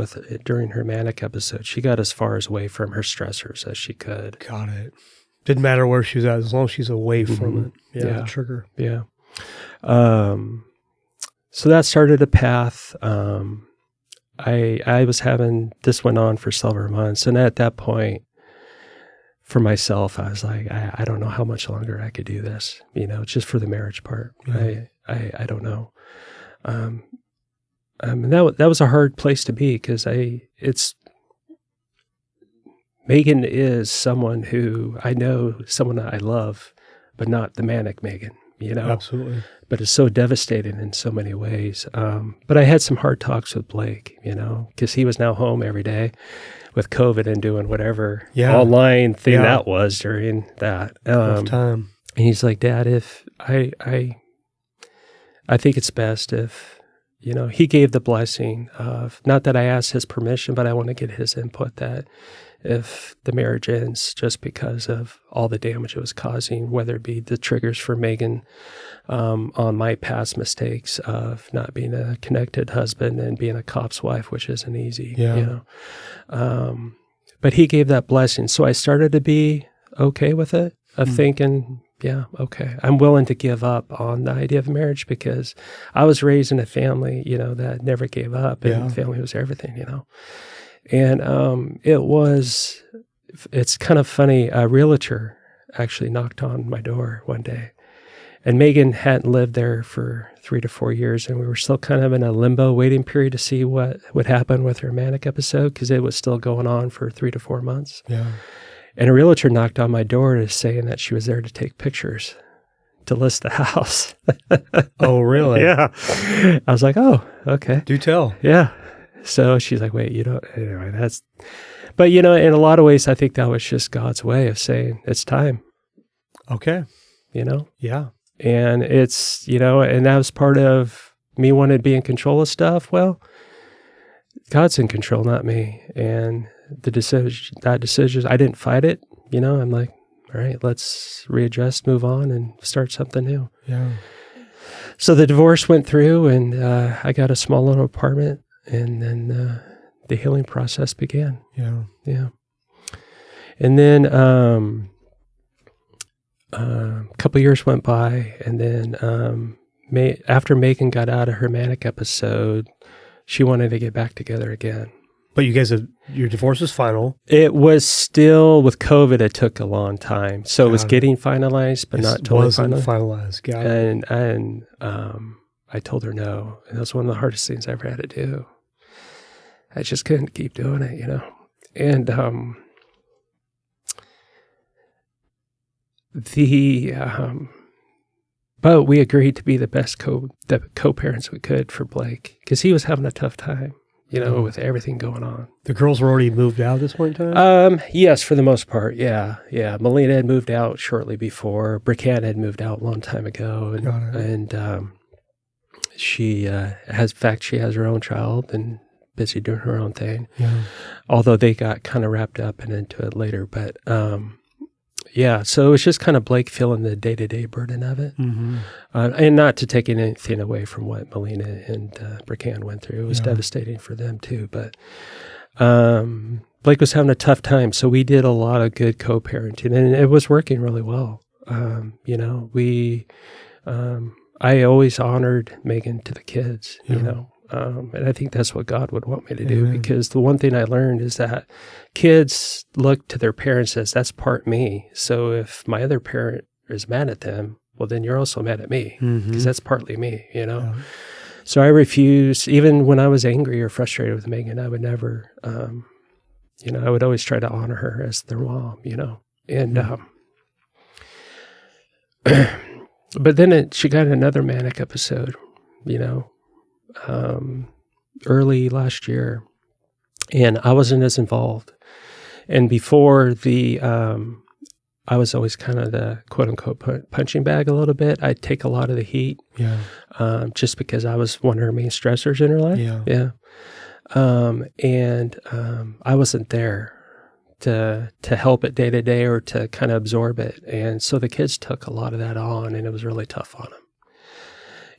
during her manic episode, she got as far away from her stressors as she could. Got it. Didn't matter where she was at, as long as she's away from it. Yeah. The trigger. Yeah. So that started a path. I was having, this went on for several months. And at that point, for myself, I was like, I don't know how much longer I could do this, just for the marriage part. Yeah. I don't know. And that was a hard place to be, because Megan is someone who I know, someone that I love, but not the manic Megan, Absolutely. But it's so devastating in so many ways. But I had some hard talks with Blake, because he was now home every day with COVID and doing whatever online thing that was during that. Tough time. And he's like, Dad, if I think it's best if, he gave the blessing of, not that I asked his permission, but I want to get his input, that if the marriage ends just because of all the damage it was causing, whether it be the triggers for Megan on my past mistakes of not being a connected husband and being a cop's wife, which isn't easy, but he gave that blessing. So I started to be okay with it, of thinking, yeah, okay, I'm willing to give up on the idea of marriage, because I was raised in a family, that never gave up, and family was everything, And it's kind of funny, a realtor actually knocked on my door one day, and Megan hadn't lived there for 3 to 4 years, and we were still kind of in a limbo waiting period to see what would happen with her manic episode, because it was still going on for 3 to 4 months. Yeah. And a realtor knocked on my door saying that she was there to take pictures to list the house. Oh, really? Yeah. I was like, oh, okay. Do tell. Yeah. So she's like, wait, anyway, but in a lot of ways, I think that was just God's way of saying it's time. Okay. Yeah. And it's, and that was part of me wanting to be in control of stuff. Well, God's in control, not me. And that decision, I didn't fight it. I'm like, all right, let's readjust, move on, and start something new. Yeah. So the divorce went through, and I got a small little apartment. And then the healing process began. Yeah. Yeah. And then a couple of years went by, and then after Megan got out of her manic episode, she wanted to get back together again. But you guys your divorce was final. It was still, with COVID, it took a long time. So it was getting finalized, but not totally finalized. Got it. And I told her no. And that was one of the hardest things I ever had to do. I just couldn't keep doing it, And but we agreed to be the best co-parents we could for Blake, because he was having a tough time, with everything going on. The girls were already moved out at this point in time? Yes, for the most part, yeah. Melina had moved out shortly before. Bricanna had moved out a long time ago, and she she has her own child and busy doing her own thing. Yeah. Although they got kind of wrapped up and into it later. But so it was just kind of Blake feeling the day-to-day burden of it. Mm-hmm. And not to take anything away from what Melina and Bricanna went through. It was devastating for them too. But Blake was having a tough time. So we did a lot of good co-parenting, and it was working really well. I always honored Megan to the kids, and I think that's what God would want me to do. Amen. Because the one thing I learned is that kids look to their parents as, that's part me. So if my other parent is mad at them, well, then you're also mad at me, because that's partly me, Yeah. So I refused, even when I was angry or frustrated with Megan, I would never, I would always try to honor her as their mom, And but then she got another manic episode, early last year, and I wasn't as involved. And before I was always kind of the quote unquote punching bag a little bit. I'd take a lot of the heat, just because I was one of her main stressors in her life. I wasn't there to help it day to day or to kind of absorb it. And so the kids took a lot of that on, and it was really tough on them.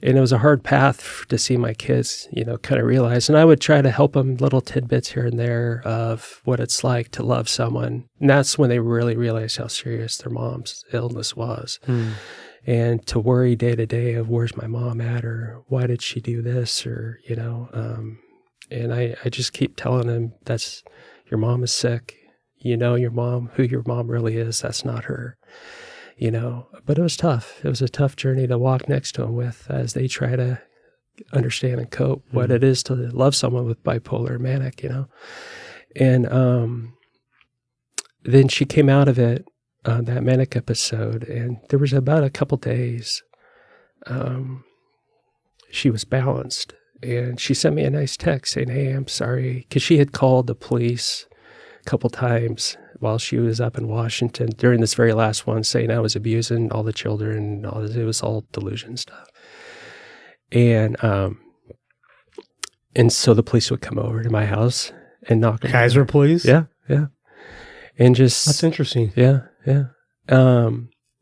And it was a hard path to see my kids, kind of realize. And I would try to help them little tidbits here and there of what it's like to love someone. And that's when they really realized how serious their mom's illness was. and to worry day to day of where's my mom at, or why did she do this, or, and I just keep telling him, that's, your mom is sick. Your mom, who your mom really is, that's not her, but it was tough. It was a tough journey to walk next to him with, as they try to understand and cope what it is to love someone with bipolar or manic, and then she came out of it, that manic episode, and there was about a couple days she was balanced, and she sent me a nice text saying, "Hey, I'm sorry," because she had called the police a couple times while she was up in Washington during this very last one, saying I was abusing all the children, it was all delusion stuff. And so the police would come over to my house and knock on Kaiser police? Yeah. And just... That's interesting. Yeah.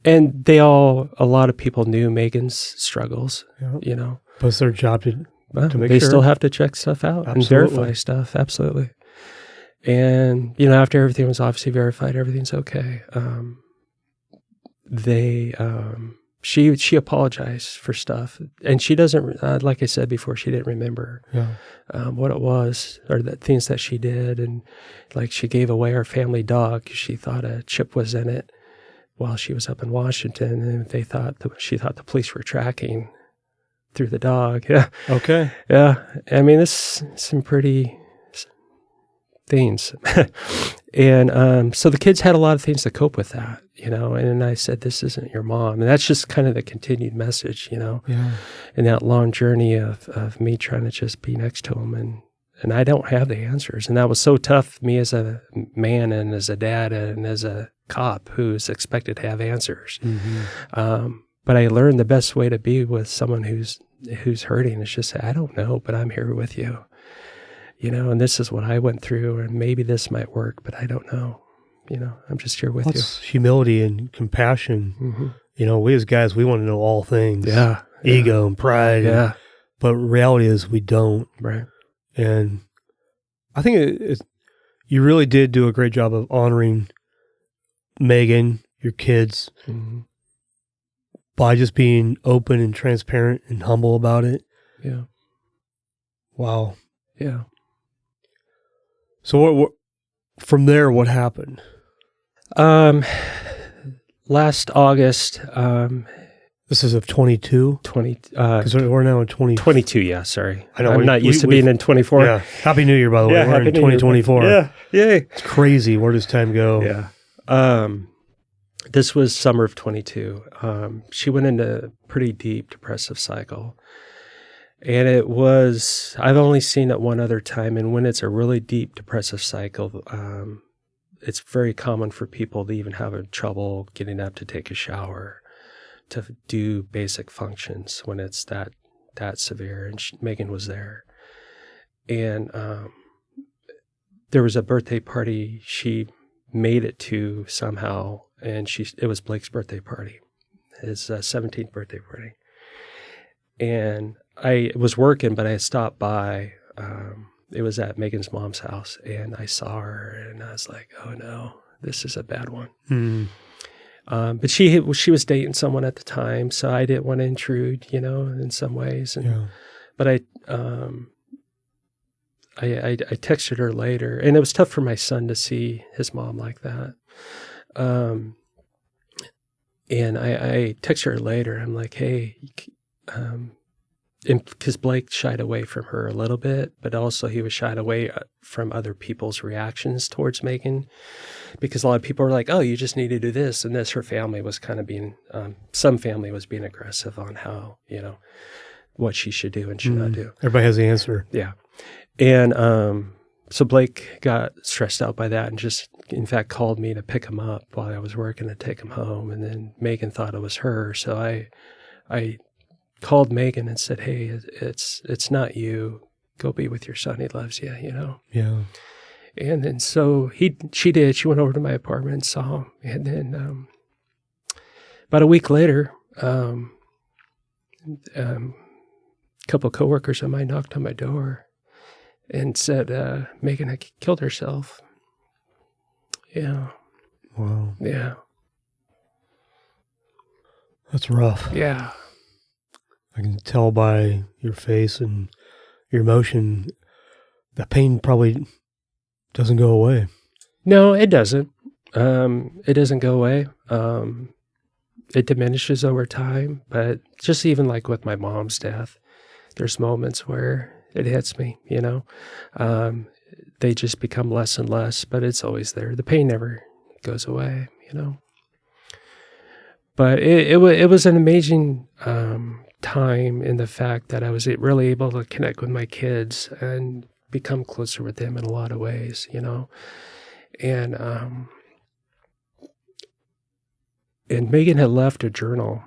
And a lot of people knew Megan's struggles, But it's their job to make they sure. still have to check stuff out and verify stuff. Absolutely. And, after everything was obviously verified, everything's okay. She apologized for stuff, and she doesn't, like I said before, she didn't remember what it was, or the things that she did. And like, she gave away our family dog because she thought a chip was in it while she was up in Washington, and she thought the police were tracking through the dog. Yeah. Okay. Yeah. I mean, this some pretty things. And so the kids had a lot of things to cope with that, and I said, this isn't your mom. And that's just kind of the continued message, in that long journey of me trying to just be next to him. And I don't have the answers. And that was so tough, me as a man and as a dad and as a cop who's expected to have answers. But I learned the best way to be with someone who's hurting is just say, I don't know, but I'm here with you. And this is what I went through, and maybe this might work, but I don't know. I'm just here with you. That's humility and compassion. We as guys, we want to know all things. Yeah. Ego and pride. Yeah. But reality is we don't. Right. And I think you really did do a great job of honoring Megan, your kids, by just being open and transparent and humble about it. Yeah. Wow. Yeah. So what from there, what happened? Last August, this is of 22? 'Cause we're now in 22, yeah, sorry. I know. I'm not used to being in 24. Yeah. Happy New Year, by the way. Yeah, we're in 2024. Yeah. Yay. It's crazy. Where does time go? Yeah. This was summer of 22. She went into a pretty deep depressive cycle. And I've only seen it one other time. And when it's a really deep depressive cycle, it's very common for people to even have trouble getting up to take a shower, to do basic functions when it's that severe. And Megan was there. And there was a birthday party she made it to somehow. And it was Blake's birthday party, his 17th birthday party. And I was working, but I stopped by. It was at Megan's mom's house, and I saw her, and I was like, "Oh no, this is a bad one." But she was dating someone at the time, so I didn't want to intrude, in some ways. But I texted her later, and it was tough for my son to see his mom like that. And I texted her later. I'm like, "Hey," because Blake shied away from her a little bit, but also he was shied away from other people's reactions towards Megan, because a lot of people were like, "Oh, you just need to do this and this." Her family was kind of being, some family was being aggressive on how, what she should do and should not do. Everybody has the answer. Yeah. And so Blake got stressed out by that and just, in fact, called me to pick him up while I was working to take him home. And then Megan thought it was her. So I called Megan and said, "Hey, it's not you. Go be with your son. He loves you, Yeah. And then so she did. She went over to my apartment and saw him. And then about a week later, a couple of coworkers of mine knocked on my door and said, Megan had killed herself. Yeah. Wow. Yeah. That's rough. Yeah. I can tell by your face and your emotion that pain probably doesn't go away. No, it doesn't. It doesn't go away. It diminishes over time, but just even like with my mom's death, there's moments where it hits me, you know. They just become less and less, but it's always there. The pain never goes away, you know. But it was an amazing time in the fact that I was really able to connect with my kids and become closer with them in a lot of ways, you know. And Megan had left a journal.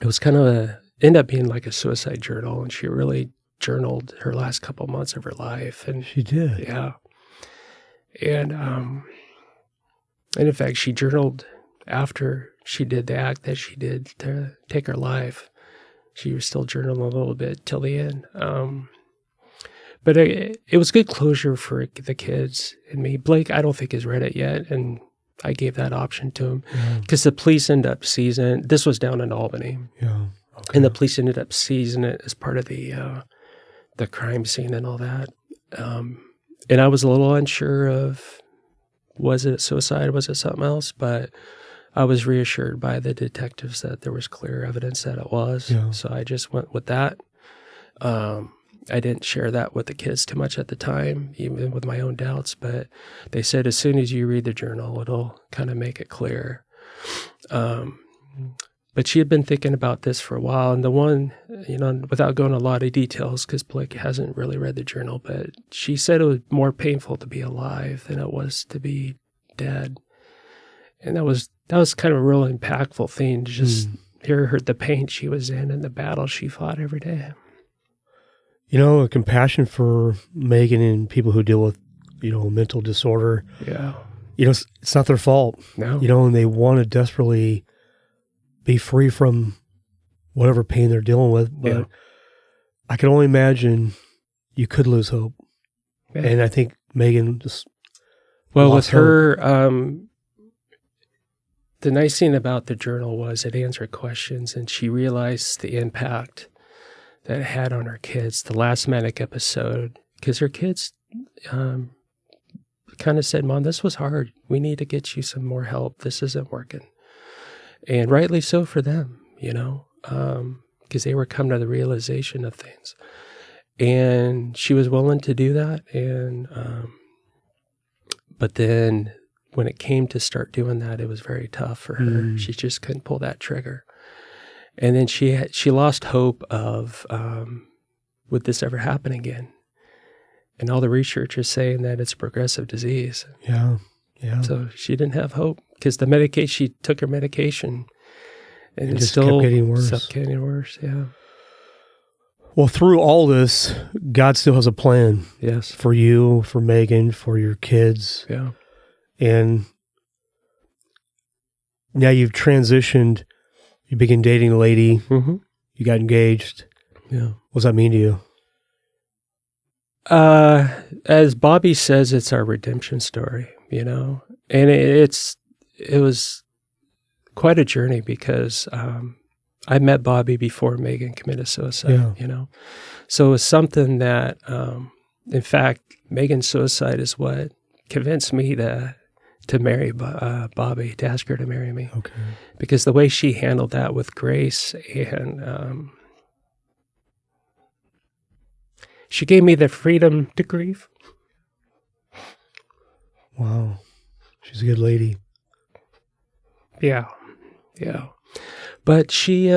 It was kind of ended up being like a suicide journal, and she really journaled her last couple months of her life. And She did. yeah. And in fact, she journaled after she did the act that she did to take her life. She was still journaling a little bit till the end. But it was good closure for the kids and me. Blake, I don't think has read it yet, and I gave that option to him because the police ended up seizing. This was down in Albany, and the police ended up seizing it as part of the crime scene and all that. And I was a little unsure of, was it suicide? Was it something else? But I was reassured by the detectives that there was clear evidence that it was. Yeah. So I just went with that. I didn't share that with the kids too much at the time, even with my own doubts. But they said as soon as you read the journal, it'll kind of make it clear. But she had been thinking about this for a while. And the one, you know, without going into a lot of details, because Blake hasn't really read the journal, but she said it was more painful to be alive than it was to be dead. And that was kind of a real impactful thing to just hear her, the pain she was in and the battle she fought every day. You know, a compassion for Megan and people who deal with, you know, mental disorder. Yeah. You know, it's not their fault. No. You know, and they want to desperately be free from whatever pain they're dealing with. But I can only imagine you could lose hope. Yeah. And I think Megan just with her, the nice thing about the journal was it answered questions, and she realized the impact that it had on her kids. The last manic episode, because her kids kind of said, "Mom, this was hard. We need to get you some more help. This isn't working." And rightly so for them, you know, because they were coming to the realization of things. And she was willing to do that. And but then when it came to start doing that, it was very tough for her. She just couldn't pull that trigger. And then she lost hope of, would this ever happen again? And all the research is saying that it's a progressive disease. Yeah. So she didn't have hope because she took her medication and it just still kept getting worse. Yeah. Well, through all this, God still has a plan. Yes. For you, for Megan, for your kids. Yeah. And now you've transitioned. You began dating a lady. Mm-hmm. You got engaged. Yeah. What does that mean to you? As Bobby says, it's our redemption story, you know, and it was quite a journey because I met Bobby before Megan committed suicide, you know, so it was something that, in fact, Megan's suicide is what convinced me to marry Bobby, to ask her to marry me. Okay. Because the way she handled that with grace and she gave me the freedom to grieve. Wow. She's a good lady. Yeah. But she,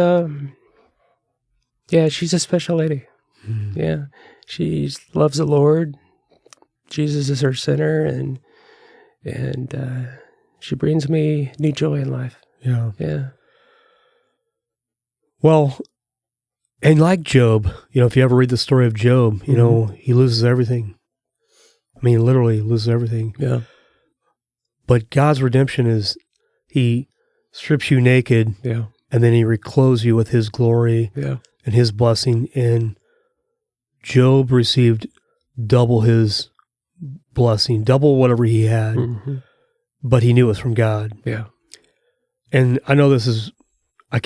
she's a special lady. Mm. Yeah. She loves the Lord. Jesus is her center, and she brings me new joy in life. Yeah. Well, and like Job, you know, if you ever read the story of Job, you know, he loses everything. I mean, literally loses everything. Yeah. But God's redemption is he strips you naked, and then he reclothes you with his glory and his blessing. And Job received double his blessing, double whatever he had, but he knew it was from God. Yeah. And I know this is, I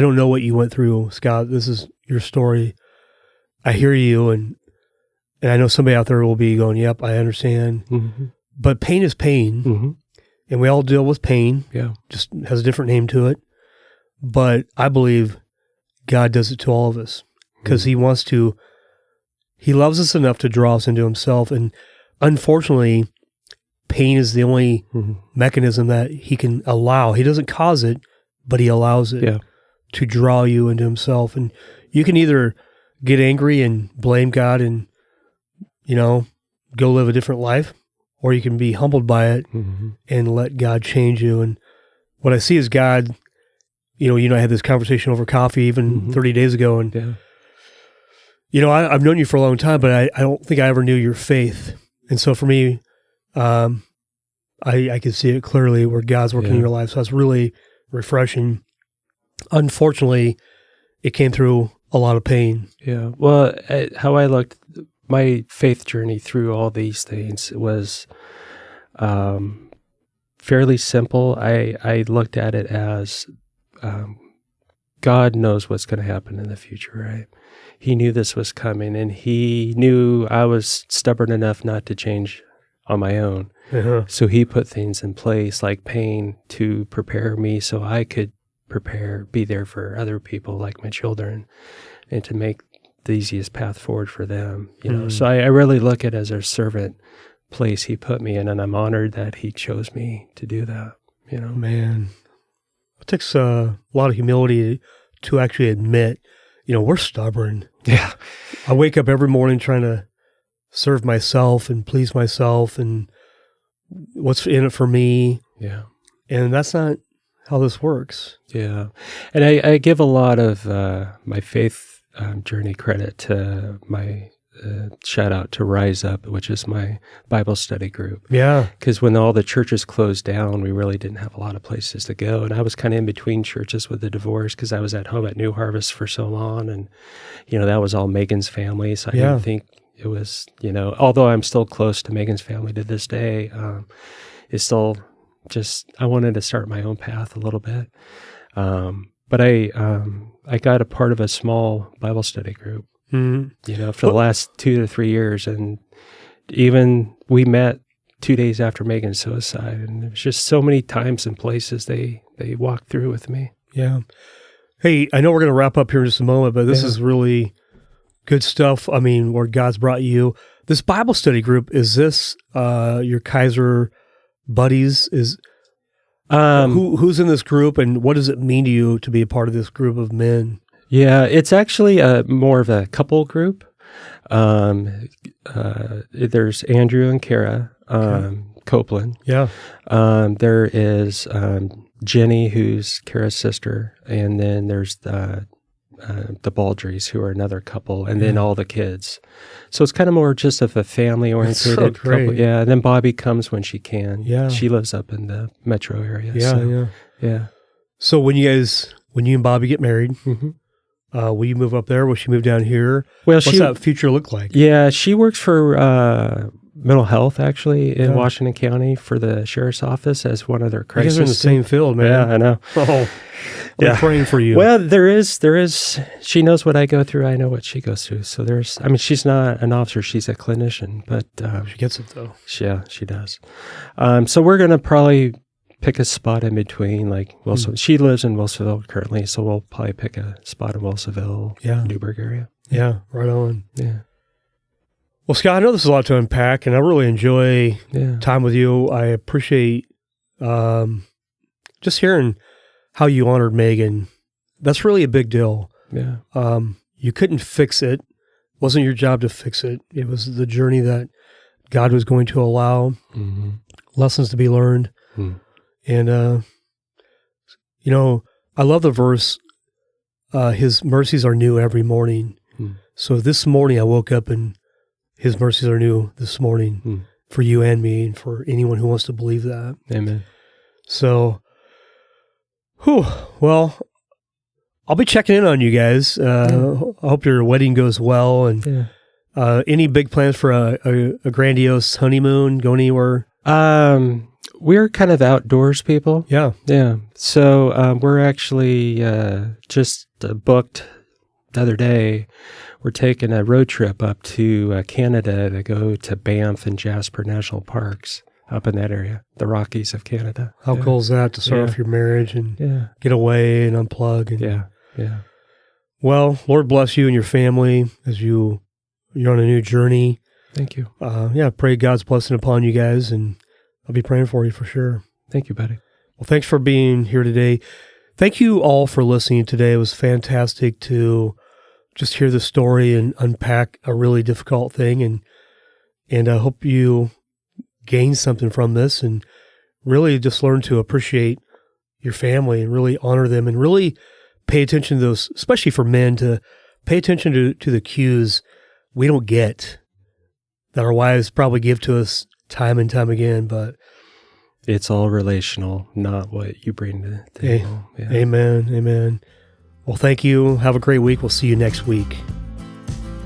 don't know what you went through, Scott. This is your story. I hear you, and I know somebody out there will be going, yep, I understand. Mm-hmm. But pain is pain, Mm-hmm. and we all deal with pain. Yeah. Just has a different name to it. But I believe God does it to all of us because He wants to. He loves us enough to draw us into Himself, and unfortunately, pain is the only mechanism that He can allow. He doesn't cause it, but He allows it to draw you into Himself. And you can either get angry and blame God and, go live a different life, or you can be humbled by it and let God change you. And what I see is God, you and I had this conversation over coffee even 30 days ago, and I've known you for a long time, but I don't think I ever knew your faith. And so for me, I can see it clearly where God's working in your life. So it's really refreshing. Unfortunately, it came through a lot of pain. Yeah. Well, how I looked, my faith journey through all these things was fairly simple. I looked at it as God knows what's going to happen in the future, right? He knew this was coming, and He knew I was stubborn enough not to change on my own. So He put things in place like pain to prepare me so I could be there for other people like my children, and to make the easiest path forward for them. So I really look at it as a servant place He put me in, and I'm honored that He chose me to do that. Man, it takes a lot of humility to actually admit, we're stubborn. Yeah. I wake up every morning trying to serve myself and please myself and what's in it for me. Yeah. And that's not how this works. Yeah. And I give a lot of my faith journey credit to my shout out to Rise Up, which is my Bible study group. Yeah. Because when all the churches closed down, we really didn't have a lot of places to go. And I was kind of in between churches with the divorce because I was at home at New Harvest for so long. And, that was all Megan's family. So I didn't think it was, although I'm still close to Megan's family to this day, it's still just, I wanted to start my own path a little bit. But I got a part of a small Bible study group. For the last 2 to 3 years. And even we met 2 days after Megan's suicide. And it was just so many times and places they walked through with me. Yeah. Hey, I know we're going to wrap up here in just a moment, but this is really good stuff. I mean, where God's brought you. This Bible study group, is this your Kaiser buddies? Who's in this group, and what does it mean to you to be a part of this group of men? Yeah, it's actually more of a couple group. There's Andrew and Kara Copeland. Yeah. There is Jenny, who's Kara's sister, and then there's the Baldrys, who are another couple, and then all the kids. So it's kind of more just of a family-oriented couple. Yeah, and then Bobby comes when she can. Yeah. She lives up in the metro area. Yeah. So when you and Bobby get married, will you move up there? Will she move down here? Well, what's that future look like? Yeah, she works for mental health, actually, in Washington County for the sheriff's office as one of their crisis. You guys are in the same field, man. Yeah, I know. Oh, I'm praying for you. Well, there is. She knows what I go through. I know what she goes through. So she's not an officer. She's a clinician, but she gets it though. Yeah, she does. So we're going to probably pick a spot in between, like Wilson. She lives in Wilsonville currently, so we'll probably pick a spot in Wilsonville, Newburgh area. Yeah, right on. Yeah. Well, Scott, I know this is a lot to unpack, and I really enjoy time with you. I appreciate just hearing how you honored Megan. That's really a big deal. Yeah. You couldn't fix it. It wasn't your job to fix it. It was the journey that God was going to allow, lessons to be learned. And, I love the verse, His mercies are new every morning. So this morning I woke up and His mercies are new this morning for you and me and for anyone who wants to believe that. Amen. So, well, I'll be checking in on you guys. I hope your wedding goes well. And any big plans for a grandiose honeymoon? Going anywhere? we're kind of outdoors people. Yeah. Yeah. So we're actually just booked the other day. We're taking a road trip up to Canada to go to Banff and Jasper National Parks up in that area, the Rockies of Canada. How cool is that to start off your marriage and get away and unplug? And, Yeah. Well, Lord bless you and your family as you're on a new journey. Thank you. Pray God's blessing upon you guys, and I'll be praying for you for sure. Thank you, buddy. Well, thanks for being here today. Thank you all for listening today. It was fantastic to just hear the story and unpack a really difficult thing, and I hope you gain something from this and really just learn to appreciate your family and really honor them and really pay attention to those, especially for men, to pay attention to the cues we don't get that our wives probably give to us time and time again, but it's all relational, not what you bring to the table. Amen. Well, thank you. Have a great week. We'll see you next week.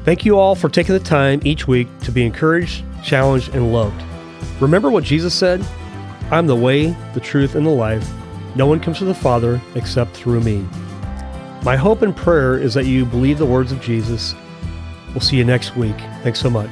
Thank you all for taking the time each week to be encouraged, challenged, and loved. Remember what Jesus said? I'm the way, the truth, and the life. No one comes to the Father except through me. My hope and prayer is that you believe the words of Jesus. We'll see you next week. Thanks so much.